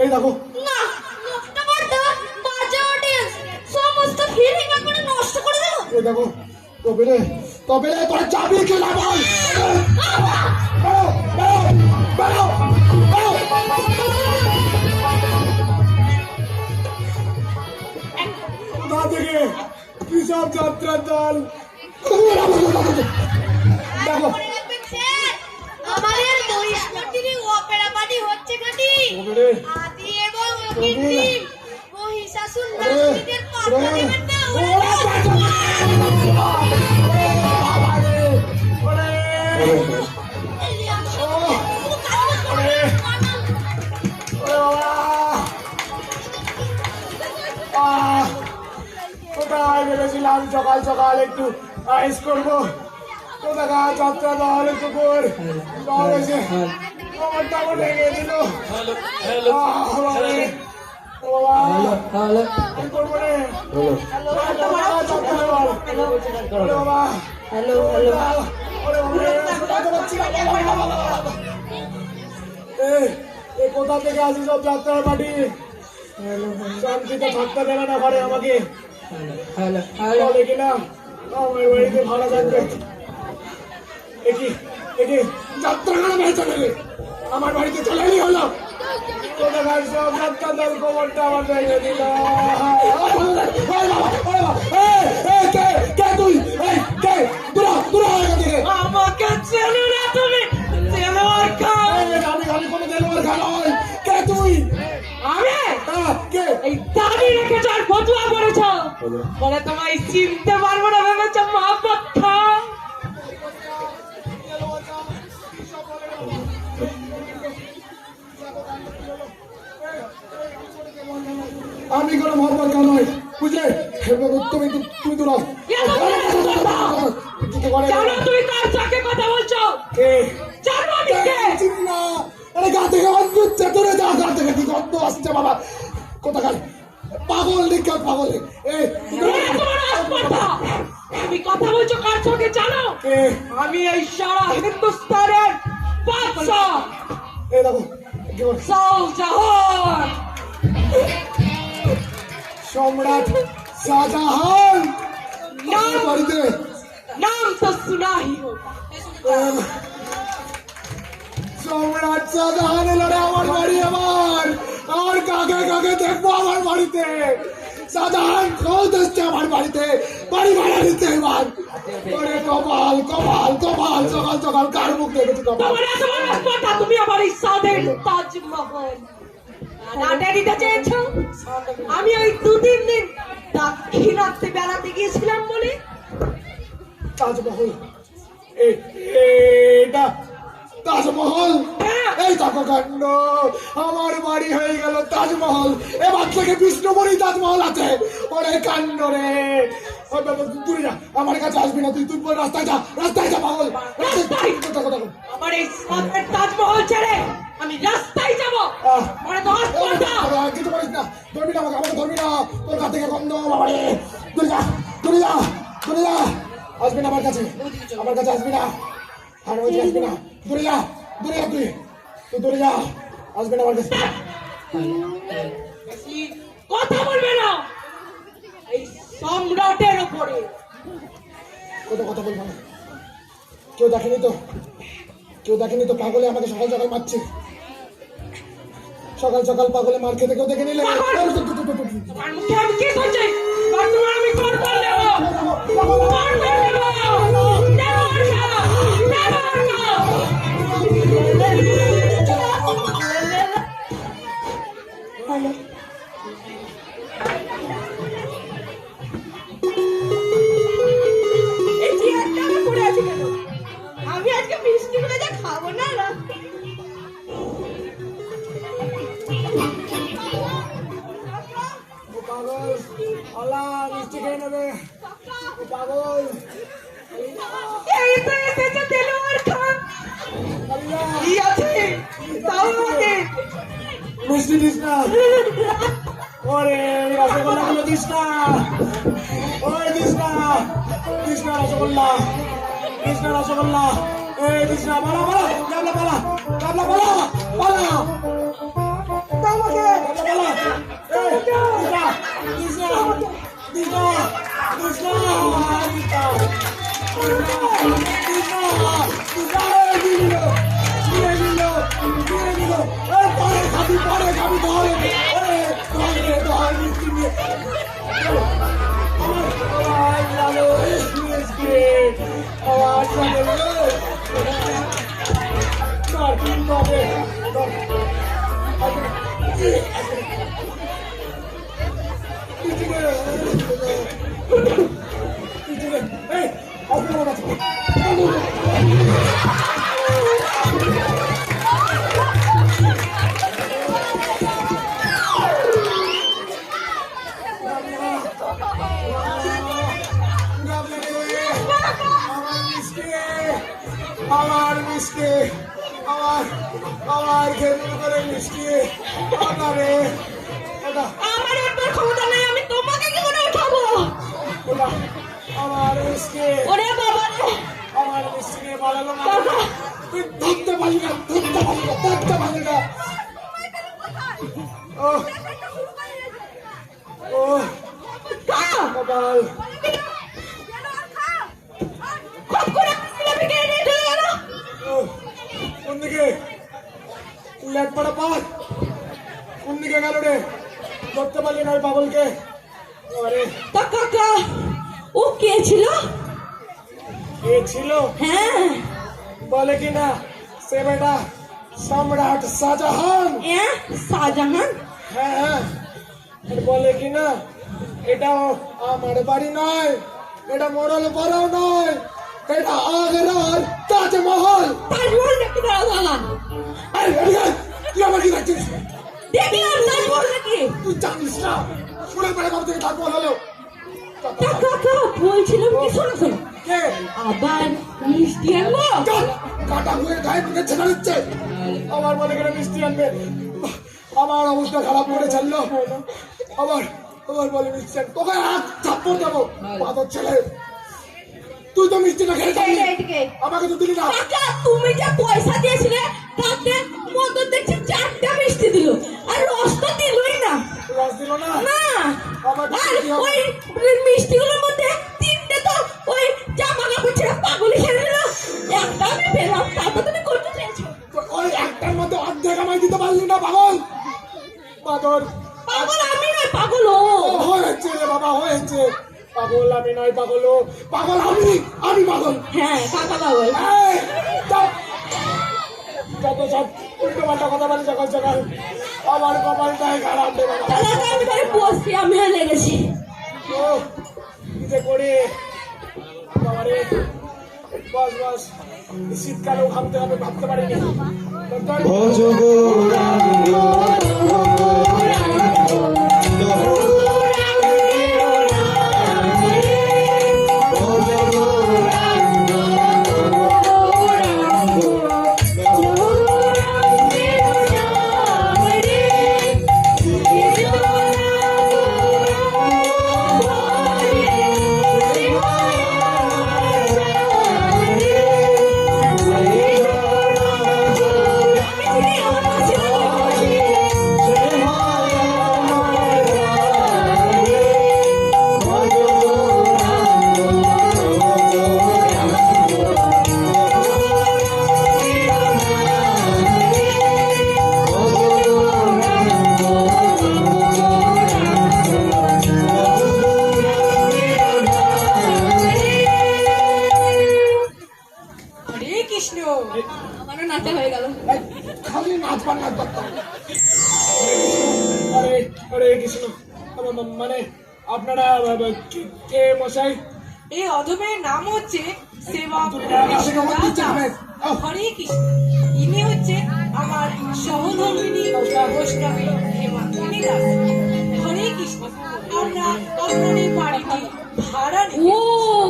এই দেখো।
না, নষ্ট করতে বাজে অডিয়েন্স, সমস্ত ফিলিং একবারে নষ্ট করে দিল।
এই দেখো। তবে রে তোরা যাবি কি না বল? বেরো বেরো বেরো বেরো। কোথা থেকে কি সব যাত্রার দল? দেখো।
মনে রাখবেন স্যার, আমাদের মহিষমর্দিনী অপেরা পার্টি হচ্ছে খাটি
তবে রে
আদি এবং অকৃত্রিম মহিষাসুর
ওরে,
নাচনীদের পাত্তা
ওরে,
দেবেন না।
ওরে,
ওরা
বাবা রে, ওরে, ওরে বাবা। কোথায় ভেবেছিলাম সকাল সকাল একটু আইস করবো, কোথাকার যাত্রা দল একটু কর দল এসে খবরটা লেগে দিল। কি করবো রে? কোথা থেকে আসি সব যাত্রার পার্টি? শান্তিতে থাকতে দেবে না ঘরে আমাকে। বলে কিনা আমার বাড়িতে ভাড়া থাকবে। একই যাত্রা গানা চলে রে, আমার বাড়িতে চলে এলি হলো। কোথাকার সব যাত্রা দল খবরটা আমার ভেঙে দিল।
আমাকে চেনো না তুমি, চেনো আর খাও।
আমি কোনো দেলোয়ার খা নয়। কে তুই?
আমি
কে?
এই দাবি রেখে যার ফতুয়া করেছ বলে তোমায় চিনতে পারবো না ভেবেছ মহাপথা।
আমি কোনো মহাপত নয় বুঝলে? তুমি দূর
তুমি কার সাথে কথা বলছো?
কে
জার্মানি কে?
চিনি না। আরে গা থেকে গন্ধ হচ্ছে, দূরে যা, গা থেকে কি গন্ধ আসছে বাবা, কোথাকার পাগল নিকাল পাগল। এই
তোমার আসপাতা, তুমি কথা বলছো কার সঙ্গে জানো?
কে?
আমি এই সারা হিন্দুস্তানের বাদশাহ
এই দেখো কি বল,
শাহজাহান।
সম্রাট শাহজাহান
নাম
বাড়িতে।
নাম তো सुना ही हो।
সম্রাট শাহজাহান এলো রে আমার বাড়ি, আর কাকে কাকে দেখবো আমার বাড়িতে। শাহজাহান খোঁজ এসছে আমার বাড়িতে, বাড়ি ভাড়া নিতে এবার। ওরে কপাল কপাল কপাল, সকাল সকাল কার মুখ দেখেছি কপাল।
তোমার এত বড় আসপাতা, তুমি আমার এই সাদের তাজমহল রাতে দিতে চেয়েছো? আমি ওই 2-3 দিন দাক্ষিণাত্যে বেড়াতে গিয়েছিলাম বলে।
তাজমহল, এটা তাজমহল?
হ্যাঁ।
এই দেখো কাণ্ড, আমার বাড়ি হয়ে গেল তাজমহল। এবার থেকে বিষ্ণুপুরি তাজমহল আছে। ওরে কাণ্ড রে, দূরে যা, আমার কাছে আসবি না তুই, তুই রাস্তায় যা, রাস্তায় যা পাগল।
রাস্তায়? আমার এই সাদের তাজমহল ছেড়ে আমি রাস্তায় যাব? মানে তো আসপাতা।
কিছু বলিস না, ধরবি না আমাকে ধরবি না, তোর কাছ থেকে গন্ধ বাবারে। দূরে যা, দূরে যা, দূরে যা, আসবি না আমার কাছে, আমার কাছে আসবি না, আর ওই আসবি না, দূরে যা, দূরে যা, তুই তুই দূরে যা, আসবি না আমার কাছে।
বেশি কথা বলবে না এই সম্রাটের উপরে।
কত কথা বলবো না, কেউ দেখেনি তো, কেউ দেখেনি তো, পাগলে আমাকে সকাল সকাল মারছে, সকাল সকাল পাগলে মার খেতে কেউ দেখে নিলে।
আমার মুখে আমি কি করছি? তোমার আমি কোন বল দেব? কোন বল দেব?
এই চেয়ারটা আমার পড়ে আছে কেন? আমি আজকে মিষ্টি করে যা খাবো না না।
পাগল আল্লাহ মিষ্টি খেয়ে নেবে, পাগল
এই তো এসেছে দেলোয়ার খান। কি আছে? তাও আমাকে
মিষ্টি দিস না, ওরে রসগোল্লা গুলো দিস না, ওই দিস না, দিস না রসগোল্লা, দিস না রসগোল্লা, এই দিস না, পালা পালা, গাবলা পালা, গাবলা পালা, পালা আমাকে, গাবলা পালা, এই দিস না, দিস না, দিস না, দিস না, দিস না, দিস না, দিস না, দিস না, দিয়ে দিল, দিয়ে দিল, এই পরে খাবি ধরে, ওরে ধরে ধরে মিষ্টি নিয়ে, আমার লালো মিষ্টি, আমার সাথে ধর ধরে ধর, এই আপনার কাছে আমার মিষ্টি, আমার ঘেরুল করে মিষ্টি, আমারে ওটা
আমার একবার ক্ষমতা নেই, আমি তোমাকে কি করে উঠাবো?
ওটা আমার মিষ্টি,
ওরে বাবা রে,
আমার মিষ্টি নিয়ে পালালো না, তুই ধরতে পারলি না, ধরতে পারলি না, ধরতে পারলি না। ও ও কপাল,
খুব করে আমি কে নিয়ে চলে গেল।
ও কোন দিকে লেট পড়া পাক, কোন দিকে গেল রে, ধরতে পারলি না ওই পাগলকে। আরে
তা কাকা ও কে ছিল?
কে ছিল?
হ্যাঁ
বলে কি না সে বেটা সম্রাট শাহজাহান।
শাহজাহান?
হ্যাঁ হ্যাঁ, আর বলে কি না এটা আমার বাড়ি নয়, এটা মোড়ল পাড়াও নয়, এটা আগ্রার তাজমহল।
তাজমহল দেখতে দাঁড়া দাঁড়া,
আরে আরে, তুই আমার কি দেখছিস?
দেখলাম তাজমহল নাকি?
তুই জানিস না শুনে পড়ে কবে থেকে তাজমহল হলো?
তা কাকা বলছিলাম কি, শোনো শোনো,
কে
আবার মিষ্টি আনবো?
চল, কাটা হয়ে গায়ে মুখে ছেড়ে দিচ্ছে। আমার মনে করে মিষ্টি আনবে, আমার অবস্থা খারাপ করে ছাড়লো। আবার আবার বলে মিষ্টি আন, তোকে এক থাপ্পড় দেবো বাদর ছেলে। তুই তো মিষ্টিটা খেয়ে যাবি, আমাকে তো দিলি না।
কাকা, তুমি যে পয়সা দিয়েছিলে তাতে মদন দেখছি 4টা মিষ্টি দিল, আর রস তো দিলই না।
রস দিল না?
না,
আমার
আর
কি হবে?
ওই মিষ্টিগুলোর মধ্যে 3টে তো ওই জামা কাপড় ছেড়ে পাগলি খেয়ে নিল। একটা আমি পেলাম, তারপর তুমি করতে চেয়েছো।
ওই একটার মধ্যে অর্ধেক আমায় দিতে পারলি না পাগল। বাদর
পাগল আমি নয়, পাগল ও।
হয়েছে রে বাবা, হয়েছে। পাগল আমি নয়, পাগল ও। পাগল আমি পাগল।
হ্যাঁ, কাকা পাগল।
এই, চুপ। যত সব উল্টো পাল্টা কথা বলে সকাল সকাল, আমার কপালটাই খারাপ রে বাবা।
দাদা, আমি তাহলে বসছি, আমিও লেগেছি।
ও, কি যে করি বাবারে। বস বস, শীতকালেও ঘামতে হবে ভাবতে পারিনি।
হরে কৃষ্ণ, আমারও নাচা হয়ে গেল।
এই, খালি নাচবার নাচবার। আরে আরে কৃষ্ণ, মানে আপনারা কে মশাই?
এই অধমের নাম হচ্ছে সেবা হরে কৃষ্ণ। ইনি হচ্ছে আমার সহধর্মিনী বৈষ্ণবী হেমাঙ্গিনী দাস। হরে কৃষ্ণ, আমরা আপনার এই বাড়িটি ভাড়া নিই।
ও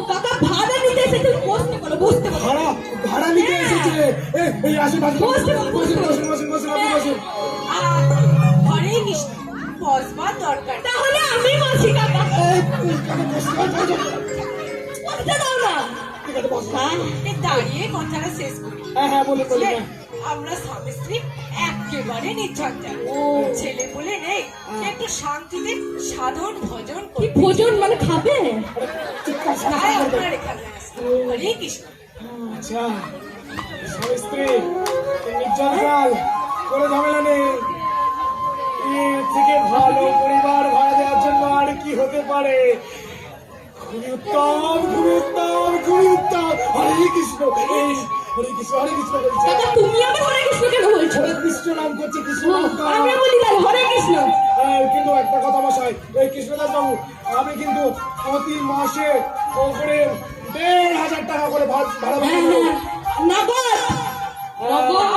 কাকা, ভাড়া নিতে এসেছে। বসতে বলো, বসতে বলো।
ভাড়া নিতে এসেছে। এই আসুন আসুন
বসুন,
বসুন বসুন বসুন বসুন আপনি বসুন।
আর হরে কৃষ্ণ, বসবার দরকার নেই।
তাহলে আমি বসি কাকা।
এই, কেন বসুন?
বসতে দাও না।
ঠিক আছে বসুন।
এই দাঁড়িয়ে কথাটা শেষ করি।
হ্যাঁ বলুন বলুন।
বুঝলেন? আমরা স্বামী স্ত্রী একেবারে নির্ঝঞ্ঝাট। ছেলে বলে নেই, একটু শান্তিতে সাধন ভজন
কি
করি।
ভোজন মানে খাবে?
তাই আপনার এখানে আসি। হরে কৃষ্ণ।
আচ্ছা, স্বামী স্ত্রী নির্জনকাল, কোনো ঝামেলা নেই। এর থেকে ভালো পরিবার ভাড়া দেওয়ার জন্য আর কি হতে পারে? খুবই উত্তম, খুবই উত্তম, খুবই উত্তম। হরে কৃষ্ণ, এই হরে কৃষ্ণ, হরে কৃষ্ণ বলছে।
কাকা, তুমি আমার হরে কৃষ্ণ কেন বলছো?
হরে কৃষ্ণ নাম করছে, কৃষ্ণ
ও,
নাম কর।
আমি বলি তাহলে হরে কৃষ্ণ।
কিন্তু একটা কথা মশাই, এই কৃষ্ণদাস বাবু, আমি কিন্তু প্রতি মাসে করে 1,500 টাকা করে ভাড়া
হ্যাঁ,
ভাড়া
হ্যাঁ, নগদ। নগদ।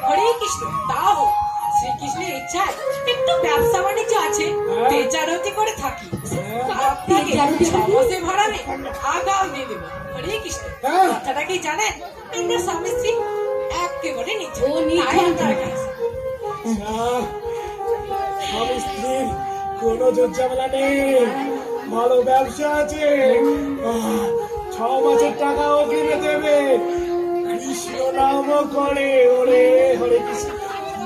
হরে কৃষ্ণ, তাও হোক। শ্রীকৃষ্ণের ইচ্ছায় একটু ব্যবসা বাণিজ্য আছে, তেজারতি করে থাকি। আপনাকে
তেজারতি করে?
6 মাসে ভাড়া নেই, আগাও দিয়ে দেবো। হরে কৃষ্ণ,
হ্যাঁ।
কথাটা কি জানেন? আমরা স্বামী স্ত্রী একেবারে নিচ্ছি।
ও, নির্ঝঞ্ঝাট।
স্বামী স্ত্রীর কোনো ঝামেলা নেই, ভালো ব্যবসা আছে। 6 মাসের টাকা অগ্রিমে দেবে, কৃষ্ণ নামও করে। ওরে হরে কৃষ্ণ,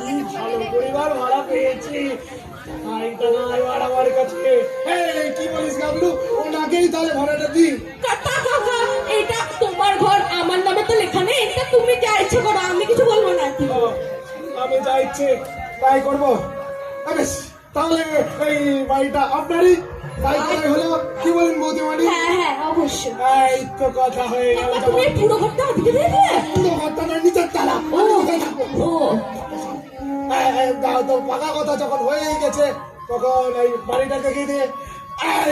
কি ভালো পরিবার ভাড়া পেয়েছি। আমার কাছে কি বলিস গাবলু, ওনাকেই তাহলে ভাড়াটা দিই।
কাকা, কাকা, এটা তোমার ঘর, আমার নামে তো লেখা নেই। এটা তুমি যা ইচ্ছে করো, আমি কিছু বলবো না।
আমি যা ইচ্ছে তাই করবো। বেশ, তাহলে এই বাড়িটা আপনারই, তাই করে হলো। কি বলেন বৌদিমানি?
হ্যাঁ, হ্যাঁ, অবশ্যই।
এই তো কথা হয়ে গেল।
কাকা, তুমি এই পুরো ঘরটা আমাকে দিয়ে দেবে?
পুরো ঘরটা নয়, নিচের তালা।
ও,
আমি কোথায় থাকবো?
ও,
দাও তো, পাকা কথা যখন হয়েই গেছে তখন এই বাড়িটা দেখে দিয়ে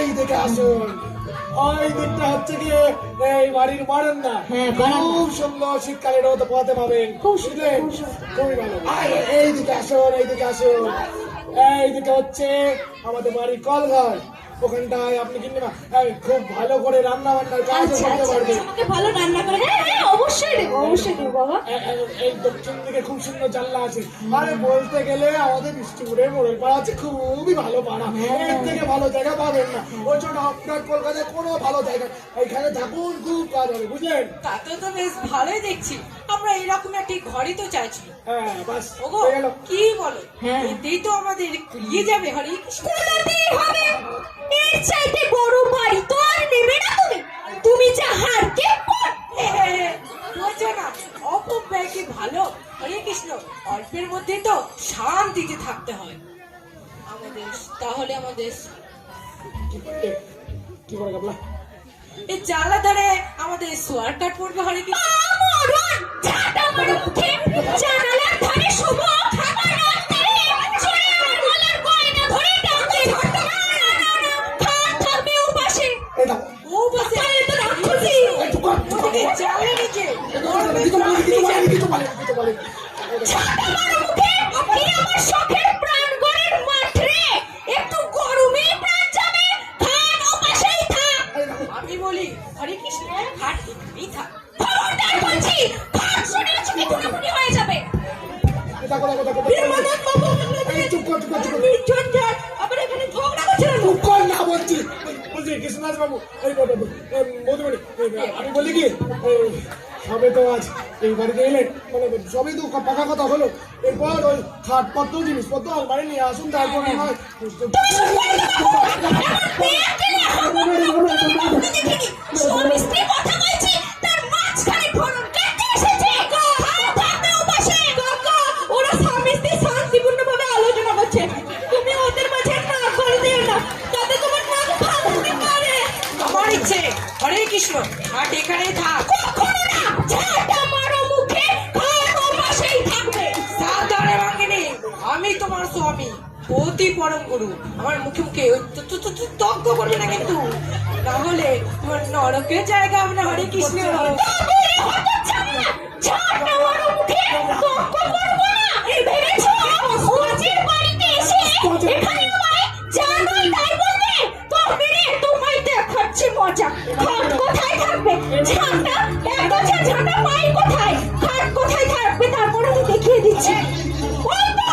এই দিকে আসুন। ওই দিকটা হচ্ছে গিয়ে এই বাড়ির বারান্দা।
হ্যাঁ, বারান্দা।
খুব সুন্দর, শীতকালে রোদ পোহাতে পাবেন।
খুব সুন্দর,
বুঝলেন?
খুব সুন্দর।
খুবই ভালো। এই দিকে আসুন, এই দিকে আসুন। এই দিকে হচ্ছে আমাদের বাড়ির কলঘর। ওখানটায় আপনি কিন্তু খুব ভালো করে রান্না বান্নার কাজ
আচ্ছা
করতে
আচ্ছা
পারবেন।
আমাকে ভালো রান্না করে হ্যাঁ হ্যাঁ অবশ্যই দেবো বাবা।
এই দক্ষিণ দিকে খুব সুন্দর জানলা আছে। আরে বলতে গেলে আমাদের বিষ্ণুপুরের মোড়ের পাড়া আছে খুবই ভালো পাড়া, এর থেকে ভালো জায়গা পাবেন না। ওই জন্য আপনার কলকাতায় কোনো ভালো জায়গা, এখানে থাকুন, খুব কাজ হবে, বুঝলেন?
তাতে তো বেশ ভালোই দেখছি। আমরা এরকম একটি ঘরই তো চাইছি।
হ্যাঁ বাস
ওগো
হয়ে গেল।
কি বলো,
হ্যাঁ।
এতেই তো আমাদের কুড়িয়ে যাবে। হরে কৃষ্ণ।
কোলাতেই হবে, এর চাইতে বড় বাড়ি তো আর নেবে না তুমি। তুমি যা হারকে
বোঝো না, অপব্যয় কি ভালো? হরে কৃষ্ণ, অল্পের মধ্যে তো শান্তিতে থাকতে হয় আমাদের। তাহলে আমাদের
কি করে কাপলা?
এই জানলা ধারে আমাদের সোয়ার কাট পড়বে। হরে কৃষ্ণ।
মরণ ঝাঁটা মারো মুখে, জানালার ধারে শুভ খাবার রাখতে চলে আমার গলার গয়না ধরে টানতে থাকবে উপাসে।
এটা
ও বসে
তাহলে তো রাক্ষসী।
ওদিকে জানলা নিচে
ঝাঁটা মারো মুখে, কি আমার শখের প্রাণ গড়ের মাঠ রে, একটু গরমে প্রাণ যাবে, খান উপাসেই থাক।
আমি বলি হরে কৃষ্ণ, খাট এখানেই থাক।
খবরদার বলছি, খাট শুনে চুকি খুনাখুনি হয়ে যাবে।
এটা করে
প্রেমানন্দ বাবু,
এই চুপ কর, চুপ কর, চুপ কর।
নির্ঝঞ্ঝাট, আবার এখানে ঝগড়া করছে না।
চুপ কর না বলছি। বলছি কৃষ্ণদাস বাবু, এই মধুমণি, আমি বলি কি, সবে তো আজ এই বাড়িতে এলেন, মানে সবই তো পাকা কথা হলো। এরপর ওই খাটপত্র জিনিসপত্র আলমারি নিয়ে আসুন, তারপর না হয়
স্বামী স্ত্রী কথা বলছি, তার মাঝখানে ফোড়ন কাটতে এসেছে। থাকবে উপাসে। ওরা স্বামী স্ত্রী শান্তিপূর্ণভাবে আলোচনা করছে, তুমি ওদের মাঝে না করে দিও না, তাতে তোমার নাক ভাঙতে পারে।
আমার ইচ্ছে হরে কৃষ্ণ, খাট এখানেই থাক।
কখনো না, ঝাঁটা মারো মুখে, খাট উপাসেই থাকবে।
সাবধানে ভাঙিনি, আমি তোমার স্বামী, অতি পরম গুরু। আমার মুখে মুখে ওই তর্ক করবে না কিন্তু, তাহলে তোমার নরকে জায়গা হবে না। হরে কৃষ্ণ।
ঝাঁটা মারো মুখে, তর্ক করবো না, এই ভেবেছো ওজির বাড়িতে এসে এখানে আমায় জানোই তাই বলবে? তো মেরে তোমায় দেখাচ্ছি মজা। খাট কোথায় থাকবে? ঝাঁটা এত ঝাঁটা পাই কোথায়? খাট কোথায় থাকবে তারপর আমি দেখিয়ে দিচ্ছি। ওই তো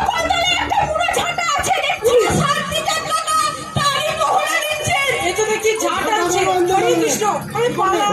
কোথায় একটা পুরো ঝাঁটা আছে দেখছি। শান্তি কাকা তারই মহড়া নিচ্ছে।
এ তো দেখছি ঝাঁট আছে। হরে কৃষ্ণ, আমি পালাম।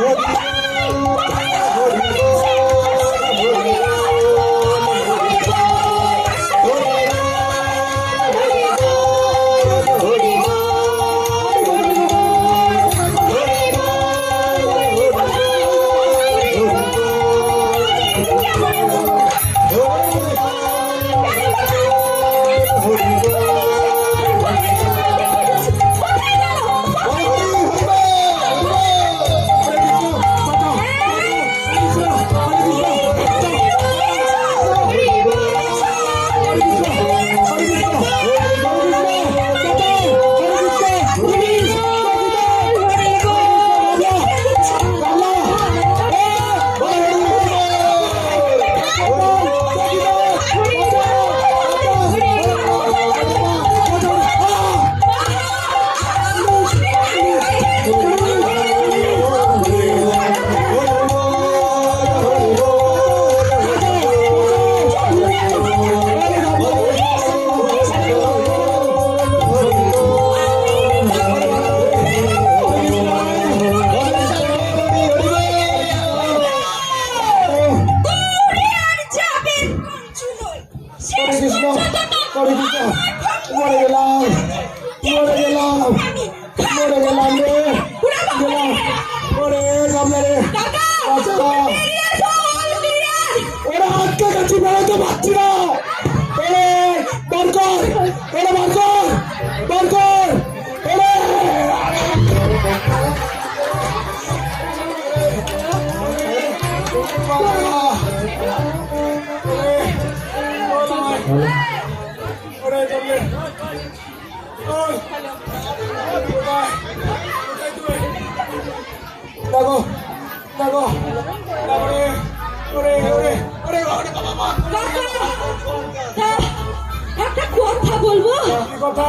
একটা কথা বলবো?
কথা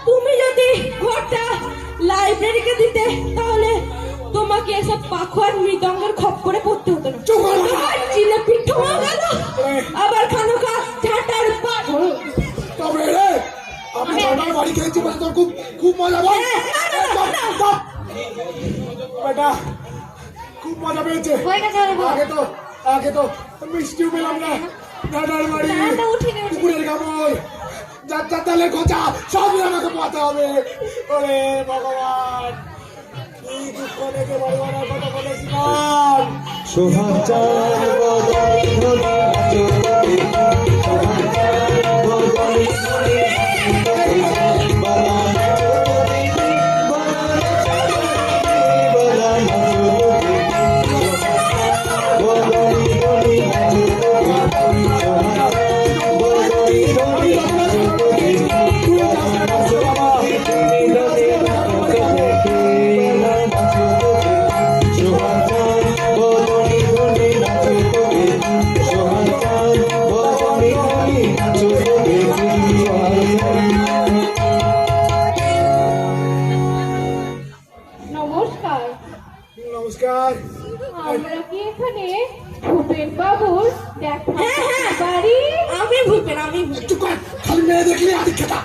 তুমি ঘরটা লাইব্রেরিকে দিতে, তাহলে তোমাকে এসব পাখোয়ার মৃদঙ্গের খপ্পরে পড়তে হতো না।
চুপ করো না।
তোমার জিলেপির ঠোঙা গেল, আবার খানোকা ঝাঁটার পা।
তবে রে আমি ছোটার বাড়ি খেয়েছি বলে তোর খুব খুব মজা পাই। বেটা খুব মজা পেয়েছে।
হয়ে গেছে ওরে বল।
আগে তো মিষ্টিও পেলাম না। দাদার বাড়ি,
দাদা উঠিনি, উঠিনি।
কুকুরের কামড়, যাত্রার তালের খোঁচা সবই আমাকে পাতে হবে। ওরে ভগবান, কি দুঃখ দেখে ভগবানের কথা বলেছিলাম।
নমস্কার,
নমস্কার।
আমরা কি এখানে ভূপেন বাবুর দেখা বাড়ি? আমি ভূপেন, আমি ভূপেন।
চুপ কর, খালি মেয়ে দেখলি আদি খেতা।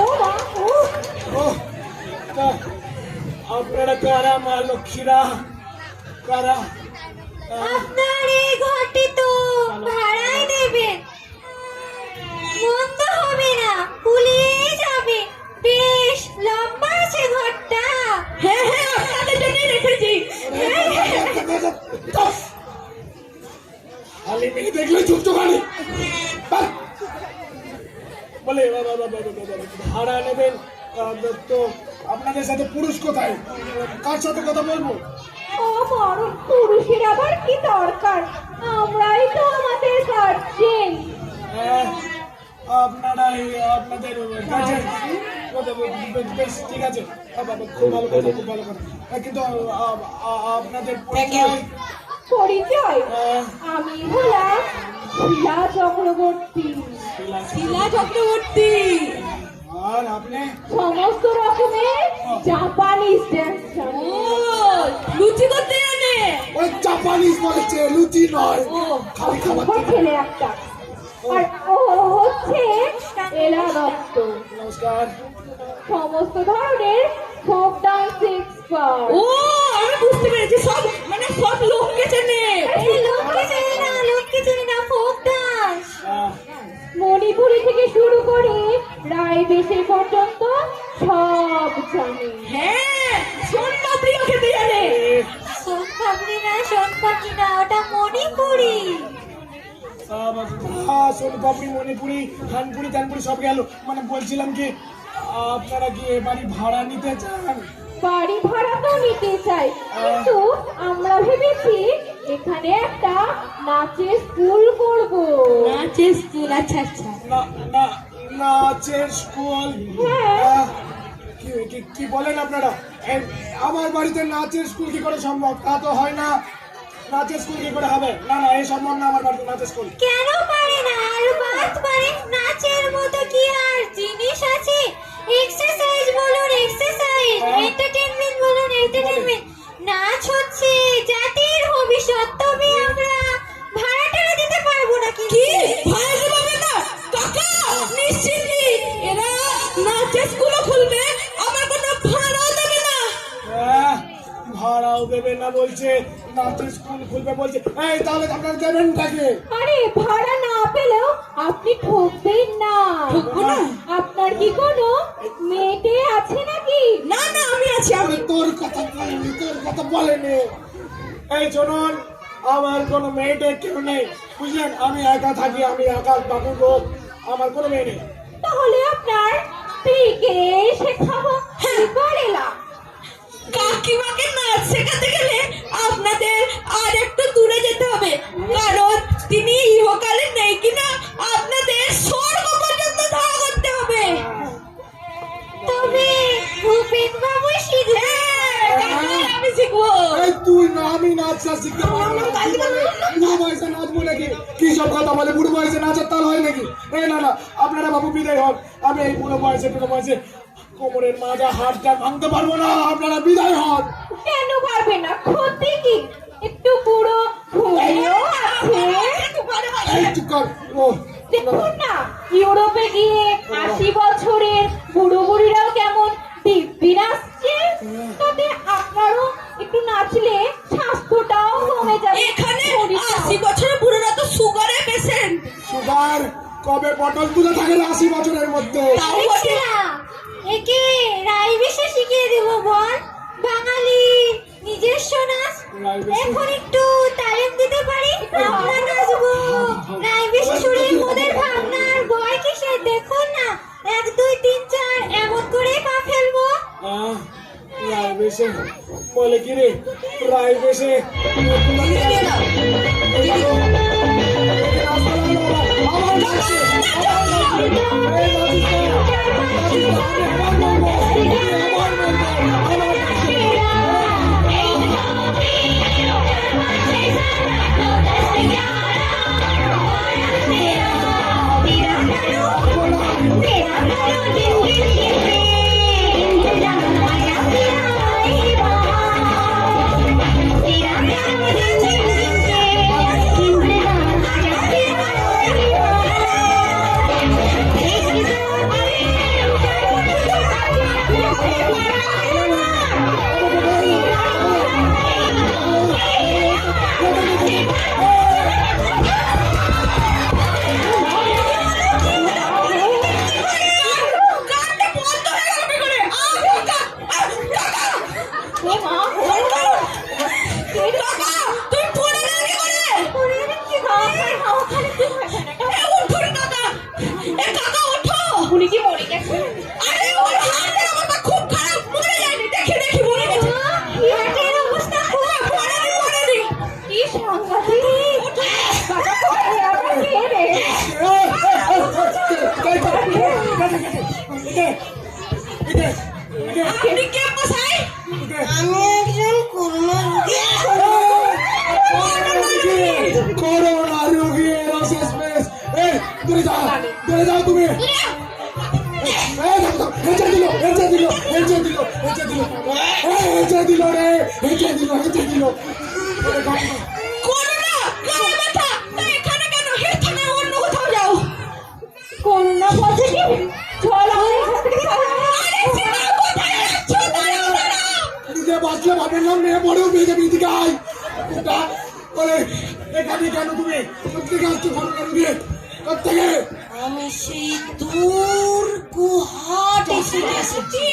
ও মা, ও
ও, তা আপনারা কারা মা লক্ষ্মীরা? কারা?
আপনার এই ঘরটি তো ভাড়ায় দেবেন, মন্দ হবে না, কুলিয়ে যাবে, বেশ লম্বা আছে ঘরটা।
হ্যাঁ হ্যাঁ, আপনাদের জন্যই রেখেছি।
খালি মেয়ে দেখলে চুপচুপ খালি বলে ভাড়া নেবেন। তো আপনাদের সাথে পুরুষ কোথায়? কার সাথে কথা বলবো?
আমার পুরুষের আবার কি দরকার, আমরাই তো আমাদের গার্জেন।
হ্যাঁ, আপনারাই আপনাদের কাছে বেশ ঠিক আছে। খুব ভালো কথা, খুব ভালো কথা। কিন্তু আপনাদের পরিচয়?
পরিচয়,
হ্যাঁ,
আমি হলাম শিলা চক্রবর্তী। শিলা চক্রবর্তী
আর আপনি?
সমস্ত রকমের জাপানিজ ড্যান্স জানে। লুচি করতে জানে।
ওই জাপানিজ বলেছে, লুচি নয়। খালি খাবার
ওর ছেলে একটা, আর ও হচ্ছে এলা দত্ত।
নমস্কার।
সমস্ত ধরনের ফোক ডান্স এক্সপার্ট। ও, আমি বুঝতে পেরেছি, সব মানে সব লোককে চেনে।
লোককে চিনি না, ফোক ডান্স।
মণিপুরি থেকে শুরু করে রায়বেশে পর্যন্ত সব জানে। হ্যাঁ, সোন পাপড়িও খেতে জানে।
সোনপাপড়ি না, ওটা মণিপুরি।
সোনপাপড়ি, মণিপুরি, খানপুরি, তানপুরি সব গেল। মানে বলছিলাম কি, আপনারা কি এ বাড়ি ভাড়া নিতে চান?
বাড়ি ভাড়া তো নিতে চাই, কিন্তু আমরা ভেবেছি এখানে একটা নাচের স্কুল করব। নাচের স্কুল? আচ্ছা আচ্ছা।
নাচের স্কুল?
হ্যাঁ।
কি বলেন আপনারা? আমার বাড়িতে নাচের স্কুল কি করে সম্ভব? তা তো হয় না। নাচের স্কুল কি করে হবে? না না, এই সম্ভব না আমার বাড়িতে নাচের স্কুল।
কেন পারে না? আরো বাদ পারে। নাচের মতো কি আর জিনিস আছে? এক্সারসাইজ বলুন এক্সারসাইজ, এন্টারটেইনমেন্ট বলুন এন্টারটেইনমেন্ট। নাচ হচ্ছে জাতির ভবিষ্যৎ, তবে আমরা ভাড়াটা দিতে পারবো না।
কি ভাড়া দেবে না? কাকা নিশ্চিন্তি, এরা নাচের স্কুল খুলবে, আমার কোনো ভাড়া দেবে না।
ভাড়াও দেবে না বলছে, নাচের স্কুল খুলবে বলছে। এই তাহলে আপনারা দেবেন তাকে?
আরে ভাড়া না পেলেও আপনি ঠকবেন না। আপনার কি কোনো মেয়েটে আছে নাকি? না না, আমি আছি।
আমি তোর কথা বলেনি। এই শুনুন, আমার কোনো মেয়েটে কেউ নেই, বুঝলেন? আমি একা থাকি, আমি একা বাবু লোক, আমার কোনো মেয়ে নেই।
তাহলে আপনার স্ত্রীকে শেখাবো কি করে? কাকিমাকে নাচ শেখাতে গেলে আপনাদের আর একটু দূরে যেতে হবে, কারণ তিনি ইহকালে নেই কিনা আপনাদের স্বর্গ পর্যন্ত ধারা করতে হবে।
তবে ভূপেন বাবু শিখবে।
আমি শিখবো।
এই তুই না, আমি নাচ শিখতে পারবো না। বুড়ো বয়সে নাচবো নাকি? কি সব কথা বলে? বুড়ো বয়সে নাচের তাল হয় নাকি? এই না না, আপনারা বাবু বিদায় হন। আমি এই বুড়ো বয়সে কোমরের মাজা হাড়টা ভাঙতে পারবো না, আপনারা বিদায় হন।
কেন পারবে না? ক্ষতি কি? একটু বুড়ো ভুঁড়িও আছে।
এই চুপ কর। ও,
দেখুন না, ইউরোপে গিয়ে 80 বছরের বুড়ো বুড়িরাও কেমন দিব্যি নাচছে। তাতে আপনারও একটু নাচলে স্বাস্থ্যটাও কমে যাবে।
এখানে 80 বছরের বুড়োরা তো সুগারে পেশেন্ট।
সুগার কবে পটল তুলে থাকে 80 বছরের মধ্যে?
একে রাই বেশে শিখিয়ে দেব বল। বাঙালি নিজস্ব নাচ। এখন একটু তালিম দিতে পারি, আমরা নাচবো। রাই বেশে সুরে মোদের ভাবনার ভয় কিসের? দেখুন না, 1 2 3 4 এমন করে পা ফেলবো।
রায় বেশে বলে কি রে? রায় বেশে আমার কাছে
উনি কি মরে গেছে?
আরে ওর হাতে অবস্থা খুব খারাপ, মরে যায়নি, দেখে দেখি মরে গেছে।
হাতের অবস্থা খুব
পড়েনি।
কি সাংঘাতিক। বাবা কোথায়? আমরা কে রে?
আপনি কে মশাই? আমি একজন করোনা রোগী।
করোনা রোগী শেষ। এই দূরে যাও তুমি। হেঁচে দিল রে, হেঁচে দিল।
করোনা গায়ে ব্যথা, তা এখানে কেন? হেঁটে না অন্য কোথাও যাও।
Corona positive. চল আমরা এখান থেকে পালাবো।
আরে সেটা কোথায় যাচ্ছ? দাঁড়াও, দাঁড়াও।
নিজে বাঁচলে ভাবেন না, মেয়ে পড়েও পেয়ে যাবি। দিকে আয়। বলে এখানে কেন তুমি? কোথেকে আসছো করোনা রোগী? কোথেকে?
আমি সেই দূর গুহাট এসেছি।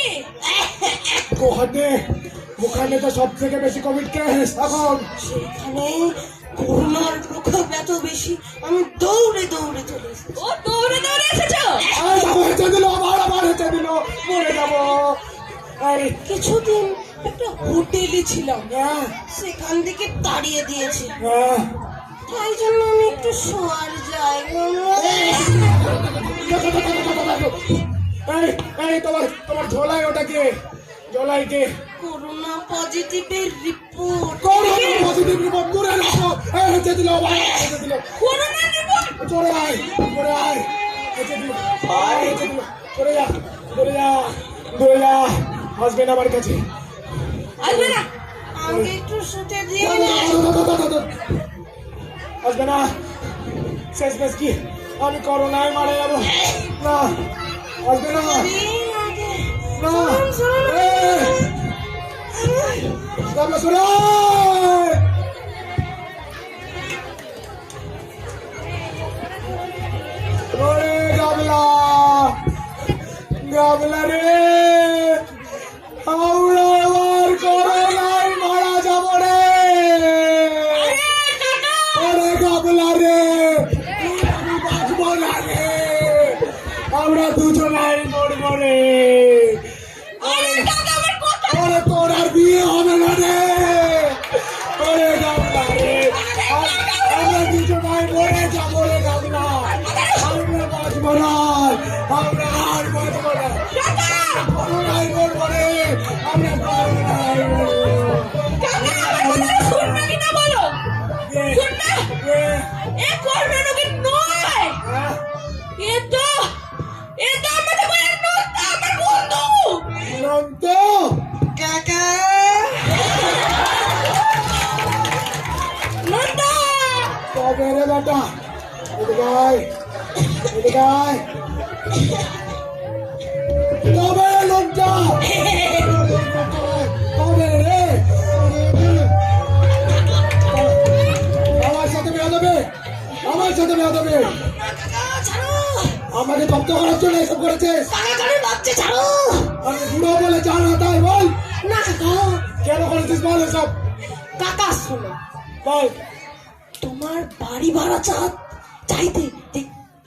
গুহাটে? ওখানে তো সব থেকে বেশি কোভিড কেস এখন।
সেখানে করোনার প্রকোপ এত বেশি, আমি দৌড়ে দৌড়ে চলে এসেছি। ও দৌড়ে দৌড়ে এসেছো?
হেঁচে দিল, আবার হেঁচে দিল, মরে যাবো।
কিছুদিন একটা হোটেলে ছিলাম,
হ্যাঁ,
সেখান থেকে তাড়িয়ে দিয়েছে।
হ্যাঁ।
তাই জন্য আমি একটু শোয়ার জায়গা
তোমার ঝোলাই ওটা কে? ঝোলাই কে?
করোনা পজিটিভের রিপোর্ট।
Corona positive report. দূরে রাখো। হেঁচে দিল,
করোনা রিপোর্ট।
চলে আয়। হেঁচে দিল। চলে যা। আসবে না আমার কাছে।
আসবে না, আমাকে একটু শুতে দিও না।
আসবে না। শেষ কি? আমি করোনায় মারা যাবো না। আসবে না। শোনো। ওরে গাবলা রে, আমরা এবার করোনায় মারা যাবো রে। ওরে গাবলা রে, বাঁচবো না রে, আমরা দুজনাই মরবো রে। ওরে তোর আর বিয়ে হবে না রে। ওরে গাবলা রে, আমরা দুজনাই মরে যাবো রে গাবলা। আমরা বাঁচবো না, আমরা আর বাঁচবো না। করোনায় মরবো রে, আমরা করোনায় মরবো।
শুনবে কিনা বলো? শুনবে? এ করোনা রোগী নয়, এ তো আমাদের আমার বন্ধু।
কবে রে বেটা? এদিকে আয়, এদিকে আয়। কবে রে লোকটা? কবে রে? আমার সাথে বিয়ে দেবে, আমার সাথে বিয়ে দেবে। আমাকে জব্দ করার জন্য এসব করেছিস। আমি বুড়ো বলে জানা তাই বল।
না কাকা,
কেন করেছিস বল এসব,
কাকা শোনো,
বল।
তোমার বাড়ি ভাড়া চাইতে যে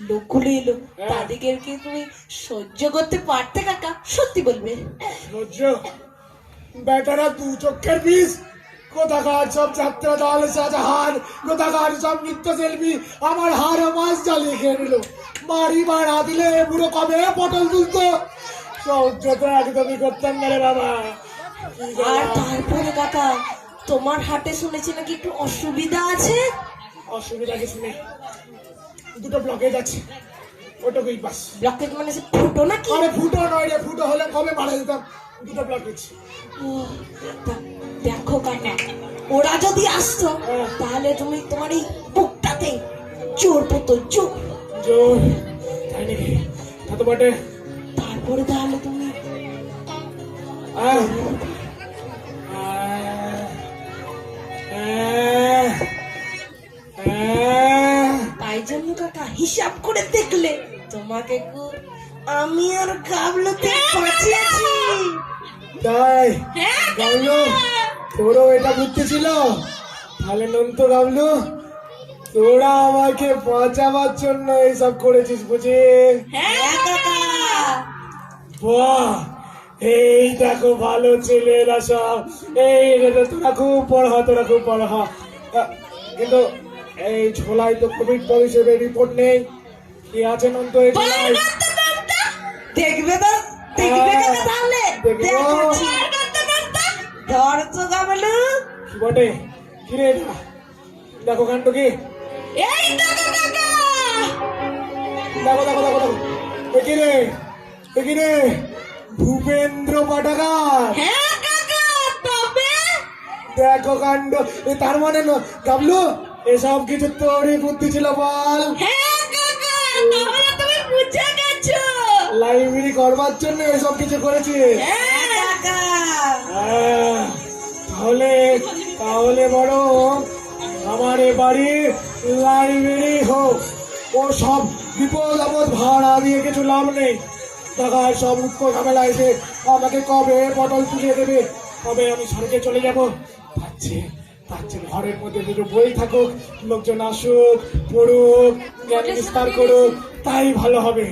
লোকগুলো এলো তাদেরকে তুমি সহ্য করতে পারতে কাকা? সত্যি বলবে?
সহ্য? বেটারা দু চক্ষের বিষ, কোথাকার সব যাত্রা দল শাহজাহান, কোথাকার সব নৃত্যশিল্পী আমার হাড় মাছ জ্বালিয়ে খেয়ে নিল। বাড়ি ভাড়া দিলে বুড়ো কবে পটল তুলতো। সহ্য তো একদমই করতাম না রে বাবা। কি
আর
জ্বালা।
তারপরে কাকা, তোমার হাটে শুনেছি নাকি একটু অসুবিধা আছে?
অসুবিধা কিছু নেই, দুটো ব্লকেজ আছে, ওটুকুই বাস।
ব্লকেজ মানে সে ফুটো নাকি?
আরে ফুটো নয় রে, ফুটো হলে কবে মারা যেতাম। দুটো ব্লকেজ।
ও, দেখো কাকা, ওরা যদি আসতো তাহলে তুমি তোমার এই বুকটাতে জোর পতো জোর।
জোর? তাই নাকি? তা তো বটে।
তারপরে তাহলে তুমি
আহ,
তাই জন্য কাকা হিসাব করে দেখলে তোমাকে আমি আর গাবলোতে বাঁচিয়েছি।
তাই গাবলু, তোরও এটা বুদ্ধি ছিল? তাহলে নন্ত গাবলু, তোরা আমাকে বাঁচাবার জন্য এইসব করেছিস বুঝি?
হ্যাঁ কাকা।
বাহ, এই দেখো ভালো ছেলেরা সব। এই রে, তোরা খুব বড় হ, তোরা খুব বড় হ। কিন্তু এই ঝোলায় তো কোভিড পজিটিভের রিপোর্ট নেই। কি আছে নন্ত এই ঝোলায়?
দেখবে তো, দেখবে কাকা তাহলে?
দেখবো।
দেখাচ্ছি। ধর তো গাবলু।
কি বটে? কি রে এটা? দেখো কাণ্ড কি?
এই দেখো কাকা।
দেখো দেখো দেখো দেখো, দেখি রে, দেখি রে, ভূপেন্দ্র পাঠাগার।
হ্যাঁ কাকা, তবে
দেখো কাণ্ড। এ তার মানে গাবলু, এসব কিছু তোরই বুদ্ধি ছিল বল?
হ্যাঁ কাকা, তাহলে তুমি বুঝে গেছো।
লাইব্রেরি করবার জন্য এসব কিছু করেছি।
হ্যাঁ কাকা।
তাহলে তাহলে বড় আমার এ বাড়ি লাইব্রেরি হোক। ও সব বিপদ আপদ ভাড়া দিয়ে কিছু লাভ নেই। টাকার সব উৎকো ঝামেলা এসে আমাকে কবে পটল তুলিয়ে দেবে, কবে আমি সড়কে চলে যাব। পাচ্ছে পাচ্ছে ঘরের মধ্যে দুটো বই থাকুক, লোকজন আসুক, পড়ুক, জ্ঞান বিস্তার করুক, তাই ভালো হবে।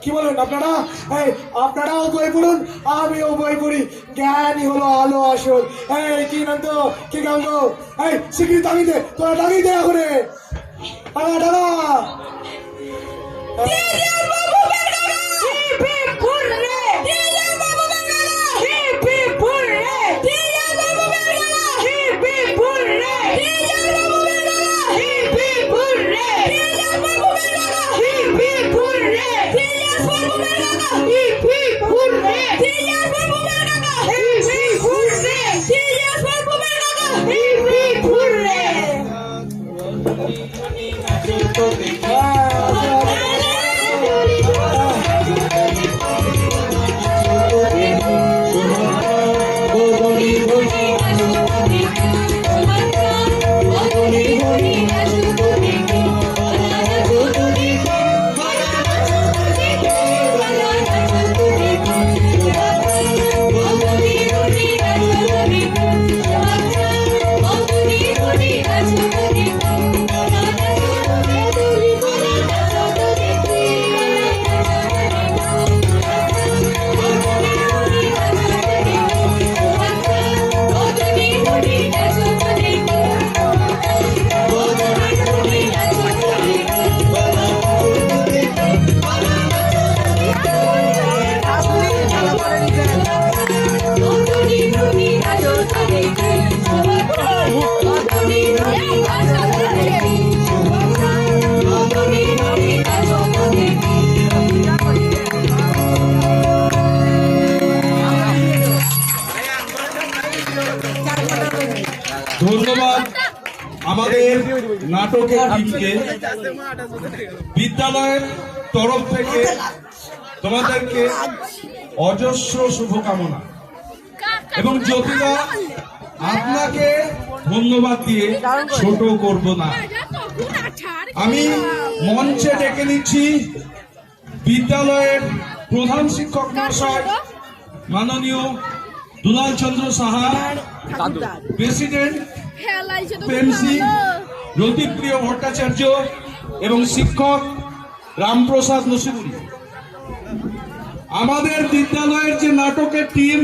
কি বলুন আপনারা? এই আপনারাও বই পড়ুন, আমিও বই পড়ি। জ্ঞানই হলো আলো আসল। এই কি নাম তো, কি গান তো? এই শিগগির দাবি দে, তোরা দাবি দে করে টাকা টাকা।
Oh,
আমাদের নাটকের টিমকে বিদ্যালয়ের তরফ থেকে তোমাদেরকে অজস্র শুভকামনা এবং জ্যোতিদা আপনাকে ধন্যবাদ দিয়ে ছোট করব না। আমি মঞ্চে ডেকে নিচ্ছি বিদ্যালয়ের প্রধান শিক্ষক মহাশয় মাননীয় দুলাল চন্দ্র সাহা, প্রেসিডেন্ট পেন্সি রতিপ্রিয় ভট্টাচার্য এবং শিক্ষক রামপ্রসাদ নসিবুরি। আমাদের বিদ্যালয়ের যে নাটকের টিম,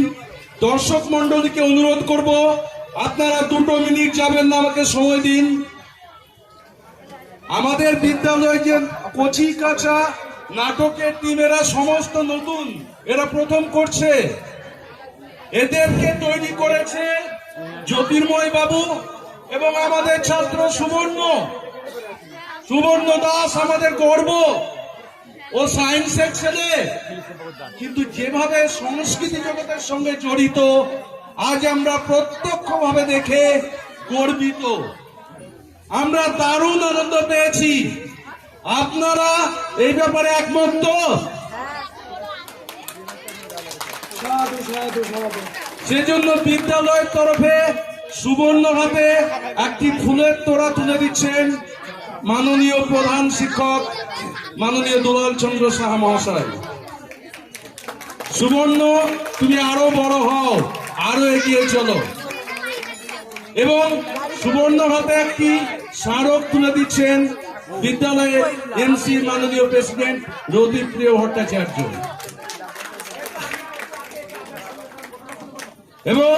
দর্শক মন্ডলীকে অনুরোধ করব আপনারা 2 মিনিট যাবেন না, আমাকে সময় দিন। আমাদের বিদ্যালয়ে যে কচি কাঁচা নাটকের টিম, এরা সমস্ত নতুন, এরা প্রথম করছে। এদেরকে তৈরি করেছে জ্যোতির্ময় বাবু এবং আমাদের ছাত্র সুবর্ণ দাস, আমাদের গর্ব। ও সায়েন্সের ছেলে, কিন্তু যেভাবে সংস্কৃতি জগতের সঙ্গে জড়িত আজ আমরা প্রত্যক্ষভাবে দেখে গর্বিত। আমরা দারুণ আনন্দ পেয়েছি। আপনারা এই ব্যাপারে একমত তো? সেজন্য বিদ্যালয়ের তরফে সুবর্ণ হাতে একটি ফুলের তোড়া তুলে দিচ্ছেন মাননীয় প্রধান শিক্ষক মাননীয় দুলাল চন্দ্র সাহা মহাশয়। সুবর্ণ, তুমি আরো বড় হও, আরো এগিয়ে চলো। এবং সুবর্ণ হাতে একটি স্মারক তুলে দিচ্ছেন বিদ্যালয়ের এমসি মাননীয় প্রেসিডেন্ট রতিপ্রিয় ভট্টাচার্য। এবং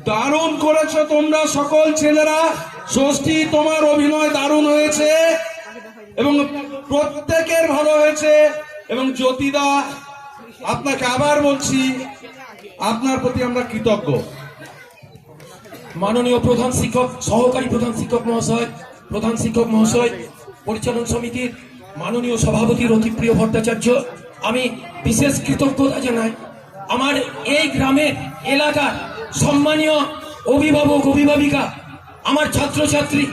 দারুণ করেছো তোমরা সকল ছেলেরা। ষষ্ঠী, তোমার অভিনয় দারুণ হয়েছে এবং প্রত্যেকের ভালো হয়েছে। এবং জ্যোতিদা, আপনাকে আবার বলছি, আপনার প্রতি আমরা কৃতজ্ঞ।
মাননীয় প্রধান শিক্ষক, সহকারী প্রধান শিক্ষক মহাশয়, প্রধান শিক্ষক মহাশয়, পরিচালন সমিতির মাননীয় সভাপতি রতিপ্রিয় ভট্টাচার্য, আমি বিশেষ কৃতজ্ঞতা জানাই। আমার এই গ্রামের এলাকার সম্মানীয় অভিভাবক অভিভাবিকা, আমার ছাত্রছাত্রী,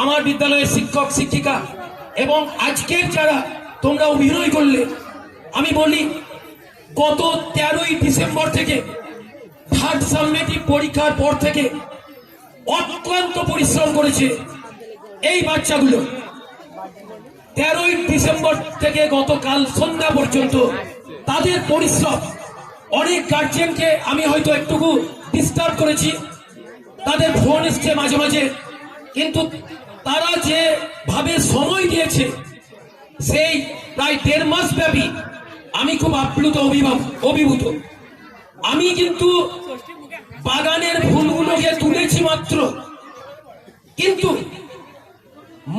আমার বিদ্যালয়ের শিক্ষক শিক্ষিকা এবং আজকের যারা তোমরা অভিনয় করলে, আমি বলি গত 13ই ডিসেম্বর থেকে থার্ড সাবমেটিভ পরীক্ষার পর থেকে অক্লান্ত পরিশ্রম করেছে এই বাচ্চাগুলো। 13ই ডিসেম্বর থেকে গতকাল সন্ধ্যা পর্যন্ত তাদের পরিশ্রম, অনেক গার্জিয়ানকে আমি হয়তো একটুকু ডিস্টার্ব করেছি, তাদের ফোন এসছে মাঝে মাঝে, কিন্তু তারা যে ভাবে সময় দিয়েছে সেই প্রায় 1.5 মাস ব্যাপী আমি খুব আপ্লুত অভিভূত। আমি কিন্তু বাগানের ফুলগুলোকে তুলেছি মাত্র, কিন্তু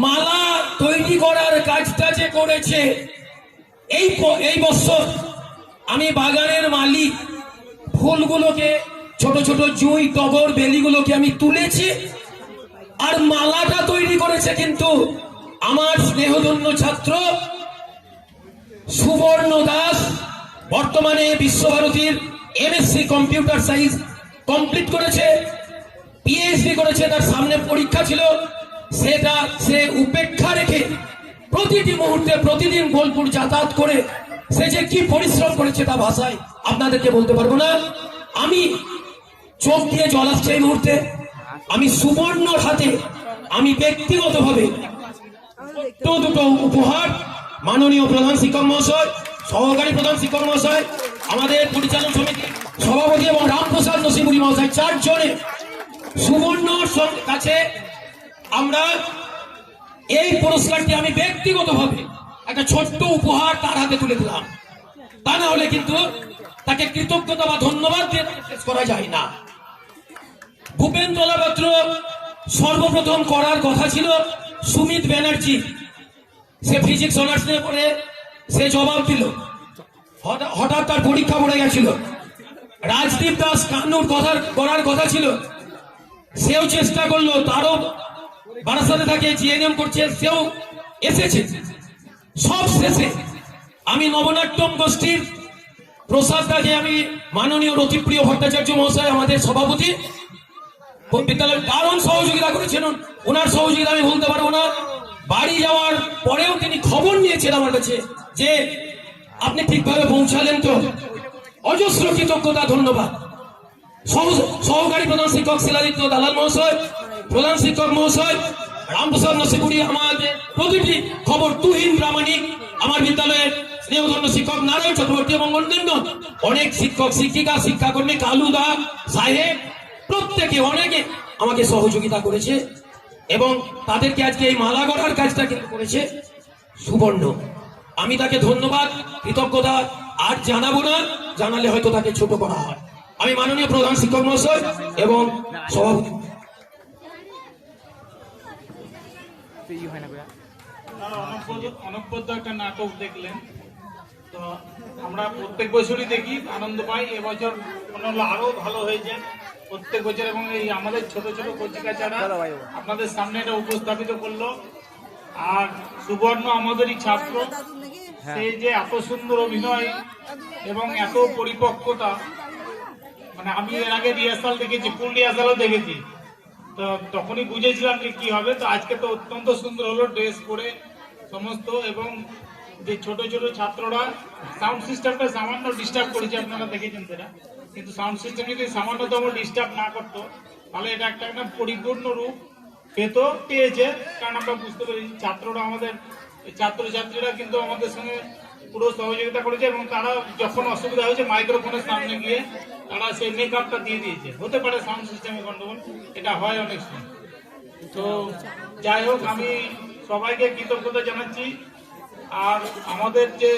মালা তৈরি করার কাজটা যে করেছে এই বছর, আমি বাগানের মালিক, ফুলগুলোকে ছোট ছোট জুঁই টগর বেলিগুলোকে আমি তুলেছি, আর মালাটা তৈরি করেছে কিন্তু আমার স্নেহধন্য ছাত্র সুবর্ণ দাস। বর্তমানে বিশ্বভারতীর এমএসসি কম্পিউটার সায়েন্স কমপ্লিট করেছে, পিএইচডি করেছে, তার সামনে পরীক্ষা ছিল, সেটা সে উপেক্ষা রেখে প্রতিটি মুহূর্তে প্রতিদিন বোলপুর যাতায়াত করে সে যে কি পরিশ্রম করেছে তা ভাষায় আপনাদেরকে বলতে পারবো না। আমি চোখ দিয়ে জল আসছে এই মুহূর্তে। আমি সুবর্ণর হাতে আমি ব্যক্তিগতভাবে দুটো উপহার মাননীয় প্রধান শিক্ষক মহাশয়, সহকারী প্রধান শিক্ষক মহাশয়, আমাদের পরিচালন সমিতির সভাপতি এবং রামপ্রসাদ নসিবুরি মহাশয়, 4 জনে সুবর্ণর কাছে আমরা এই পুরস্কারটি আমি ব্যক্তিগতভাবে একটা ছোট্ট উপহার তার হাতে তুলে দিলাম। তা না হলে কিন্তু তাকে কৃতজ্ঞতা বা ধন্যবাদ দিয়ে শেষ করা যায় না। ভূপেন দলাপাত্র সর্বপ্রথম করার কথা ছিল সুমিত ব্যানার্জি, সে ফিজিক্স অনার্স নিয়ে পড়ে সে জবাব দিল, হঠাৎ তার পরীক্ষা পড়ে গেছিল। রাজদীপ দাস কান্নুর করার কথা ছিল, সেও চেষ্টা করলো, তারও বারাসাতে থাকে, জিএনএম করছে, সেও এসেছে। সব শেষে আমি নবনাট্যম গোষ্ঠীর প্রসাদ দাকে আমি মাননীয় রতিপ্রিয় ভট্টাচার্য মহাশয়, আমাদের সভাপতি, বিদ্যালয়ের দারুণ সহযোগিতা করেছে। করেছেন, ওনার সহযোগিতা আমি বলতে পারবো না। বাড়ি যাওয়ার পরেও তিনি খবর নিয়েছেন আমার কাছে যে আপনি ঠিকভাবে পৌঁছালেন তো। অজস্র কৃতজ্ঞতা, ধন্যবাদ। সহকারী প্রধান শিক্ষক শিলাদিত্য দালাল মহাশয়, প্রধান শিক্ষক মহাশয় রামপ্রসাদ নসিপুরি, আমাদের প্রতিটি খবর তুহিন প্রামাণিক, আমার বিদ্যালয়ের স্নেহধন্য শিক্ষক নারায়ণ চক্রবর্তী এবং অন্যান্য অনেক শিক্ষক শিক্ষিকা শিক্ষাকর্মী কালুদা সাহেব প্রত্যেকে অনেকে আমাকে সহযোগিতা করেছে এবং তাদেরকে আজকে এই মালা গড়ার কাজটা কিন্তু করেছে সুবর্ণ। আমি তাকে ধন্যবাদ কৃতজ্ঞতা আর জানাবো না, জানালে হয়তো তাকে ছোট করা হয়। আমি মাননীয় প্রধান শিক্ষক মহাশয় এবং সভাপতি
অনবদ্য একটা নাটক দেখলেন, তো আমরা প্রত্যেক বছরই দেখি, আনন্দ পাই। এবছর মনে হলো আরো ভালো হয়েছে প্রত্যেক বছর, এবং এই আমাদের ছোট ছোট কচিকাচারা আপনাদের সামনে এটা উপস্থাপিত করলো। আর সুবর্ণ আমাদেরই ছাত্র, সেই যে এত সুন্দর অভিনয় এবং এত পরিপক্কতা, মানে আমি এর আগে রিহার্সাল দেখেছি, ফুল রিহার্সালও দেখেছি, তো তখনই বুঝেছিলাম যে কি হবে। তো আজকে তো অত্যন্ত সুন্দর হলো ড্রেস পরে সমস্ত, এবং যে ছোট ছোট ছাত্ররা, সাউন্ড সিস্টেমটা সামান্য ডিস্টার্ব করেছে, আপনারা দেখেছেন সেটা, কিন্তু সাউন্ড সিস্টেম যদি সামান্যতম ডিস্টার্ব না করতো তাহলে এটা একটা পরিপূর্ণ রূপ পেয়েছে। কারণ আমরা বুঝতে পেরেছি ছাত্ররা, আমাদের ছাত্রছাত্রীরা কিন্তু আমাদের সঙ্গে পুরো সহযোগিতা করেছে, এবং তারা যখন অসুবিধা হয়েছে মাইক্রোফোনের সামনে গিয়ে তারা সেই মেকআপটা দিয়ে দিয়েছে। হতে পারে সাউন্ড সিস্টেমে গন্ডগোল, এটা হয় অনেক সময়। তো যাই হোক, আমি সবাইকে কৃতজ্ঞতা জানাচ্ছি। আর আমাদের যে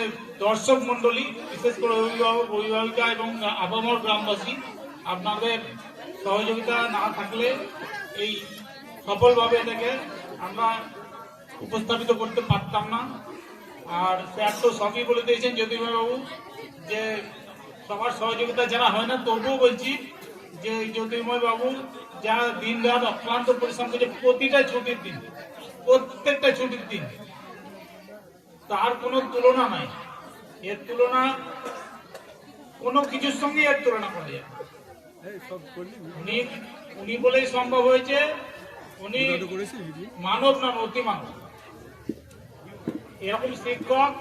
দর্শক মন্ডলী, বিশেষ করে অভিভাবক অভিভাবিকা এবং আপামর গ্রামবাসী, আপনাদের সহযোগিতা না থাকলে এই সফলভাবে এটাকে আমরা উপস্থাপিত করতে পারতাম না। আর স্যার তো সবই বলে দিয়েছেন জ্যোতির্ময় বাবু, যে সবার সহযোগিতা যারা হয় না, তবুও বলছি যে জ্যোতির্ময় বাবু যারা দিন রাত অক্লান্ত পরিশ্রম করছে প্রতিটা ছুটির দিন, প্রত্যেকটা ছুটির দিন, তার কোনো তুলনা নাই। এর তুলনা কোনো কিছুর সঙ্গে এর তুলনা করা যায়। উনি বলেই সম্ভব হয়েছে, উনি মানব নন, অতি মানব। এরকম শিক্ষক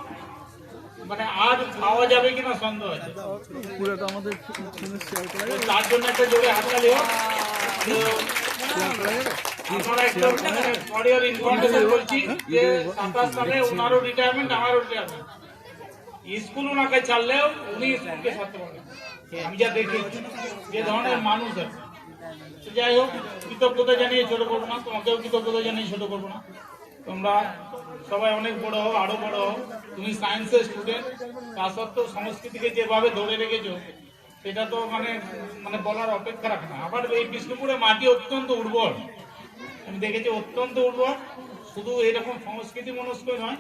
মানে আর পাওয়া যাবে কিনা সন্দেহ আছে। তার জন্য একটা জোরে হাততালি হোক। আপনারা একটু ফর ইওর ইনফরমেশন বলছি যে 27 সালে ওনারও রিটায়ারমেন্ট, আমারও রিটায়ারমেন্ট। স্কুল ওনাকে ছাড়লেও উনি স্কুলকে ছাড়তে পারবেন, আমি যা দেখি যে ধরনের মানুষ আছে। যাই হোক, কৃতজ্ঞতা জানিয়ে ছোট করবো না, তোমাকেও কৃতজ্ঞতা জানিয়ে ছোট করবো না। তোমরা সবাই অনেক বড় হও, আরো বড় হও। তুমি সায়েন্সের স্টুডেন্ট, তা সত্ত্বেও সংস্কৃতিকে যেভাবে ধরে রেখেছো সেটা তো মানে মানে বলার অপেক্ষা রাখে না। আবার এই বিষ্ণুপুরে মাটি অত্যন্ত উর্বর, আমি দেখেছি অত্যন্ত উর্বর। শুধু এরকম সংস্কৃতি মনস্ক নয়,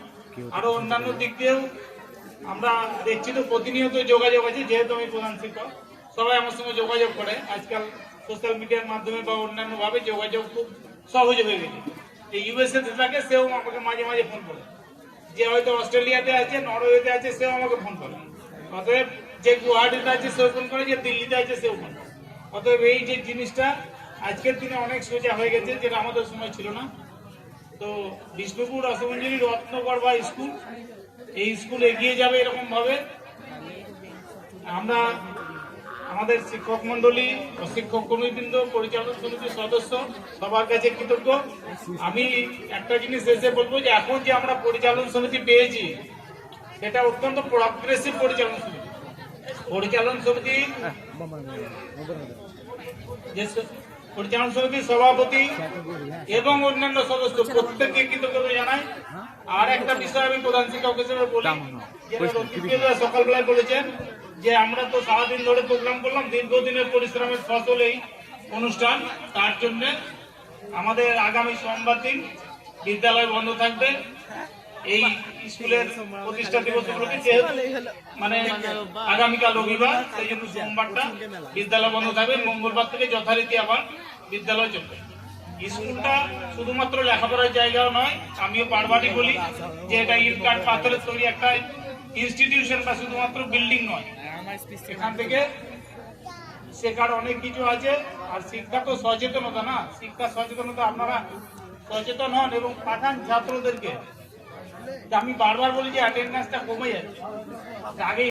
আরো অন্যান্য দিক দিয়েও আমরা দেখছি। তো প্রতিনিয়ত যোগাযোগ আছে, যেহেতু আমি প্রধান শিক্ষক, সবাই আমার সঙ্গে যোগাযোগ করে। আজকাল সোশ্যাল মিডিয়ার মাধ্যমে বা অন্যান্য ভাবে যোগাযোগ খুব সহজ হয়ে গেছে। যে ইউএসএ তে থাকে সেও আমাকে মাঝে মাঝে ফোন করে, যে হয়তো অস্ট্রেলিয়াতে আছে, নরওয়েতে আছে, সেও আমাকে ফোন করে। অতএব যে গুয়াহাটিতে আছে সেও ফোন করে, যে দিল্লিতে আছে সেও ফোন করে। অতএব এই যে জিনিসটা আজকের দিনে অনেক সোজা হয়ে গেছে, যেটা আমাদের সময় ছিল না। তো বিষ্ণুপুর রসমঞ্জরি রত্নগড় বা স্কুল, এই স্কুল এগিয়ে যাবে এরকম ভাবে। আমরা আমাদের শিক্ষক মন্ডলী, শিক্ষক কর্মীবৃন্দ, পরিচালন সমিতির সদস্য সবার কাছে কৃতজ্ঞ। আমি একটা জিনিস এসে বলবো যে এখন যে আমরা পরিচালন সমিতি পেয়েছি সেটা অত্যন্ত প্রগ্রেসিভ পরিচালন সমিতি। পরিচালন সমিতির সভাপতি এবং অন্যান্য সদস্য প্রত্যেককে কৃতজ্ঞতা জানাই। আর একটা বিষয় আমি প্রধান শিক্ষক হিসেবে বলি, যেটা সকালবেলায় বলেছেন যে আমরা তো সারাদিন ধরে প্রোগ্রাম করলাম, দীর্ঘদিনের পরিশ্রমের ফসল এই অনুষ্ঠান। তার জন্য আমাদের আগামী সোমবার দিন বিদ্যালয় বন্ধ থাকবে। এই স্কুলের প্রতিষ্ঠা দিবস উপলক্ষে, যেহেতু মানে আগামীকাল রবিবার, সেই জন্য সোমবারটা বিদ্যালয় বন্ধ থাকবে। মঙ্গলবার থেকে যথারীতি আবার বিদ্যালয় চলবে। স্কুলটা শুধুমাত্র লেখাপড়ার জায়গাও নয়, আমিও বারবারই বলি যে এটা ইট কাঠ পাথরের তৈরি একটা ইনস্টিটিউশন বা শুধুমাত্র বিল্ডিং নয়। এখান থেকে শেখার অনেক কিছু আছে। আর শিক্ষা তো সচেতনতা না, শিক্ষা সচেতনতা আপনারা সচেতন হন এবং পাঠান ছাত্রদেরকে। আমি বারবার বলি যে অ্যাটেন্ডেন্সটা কমে যাচ্ছে, আগে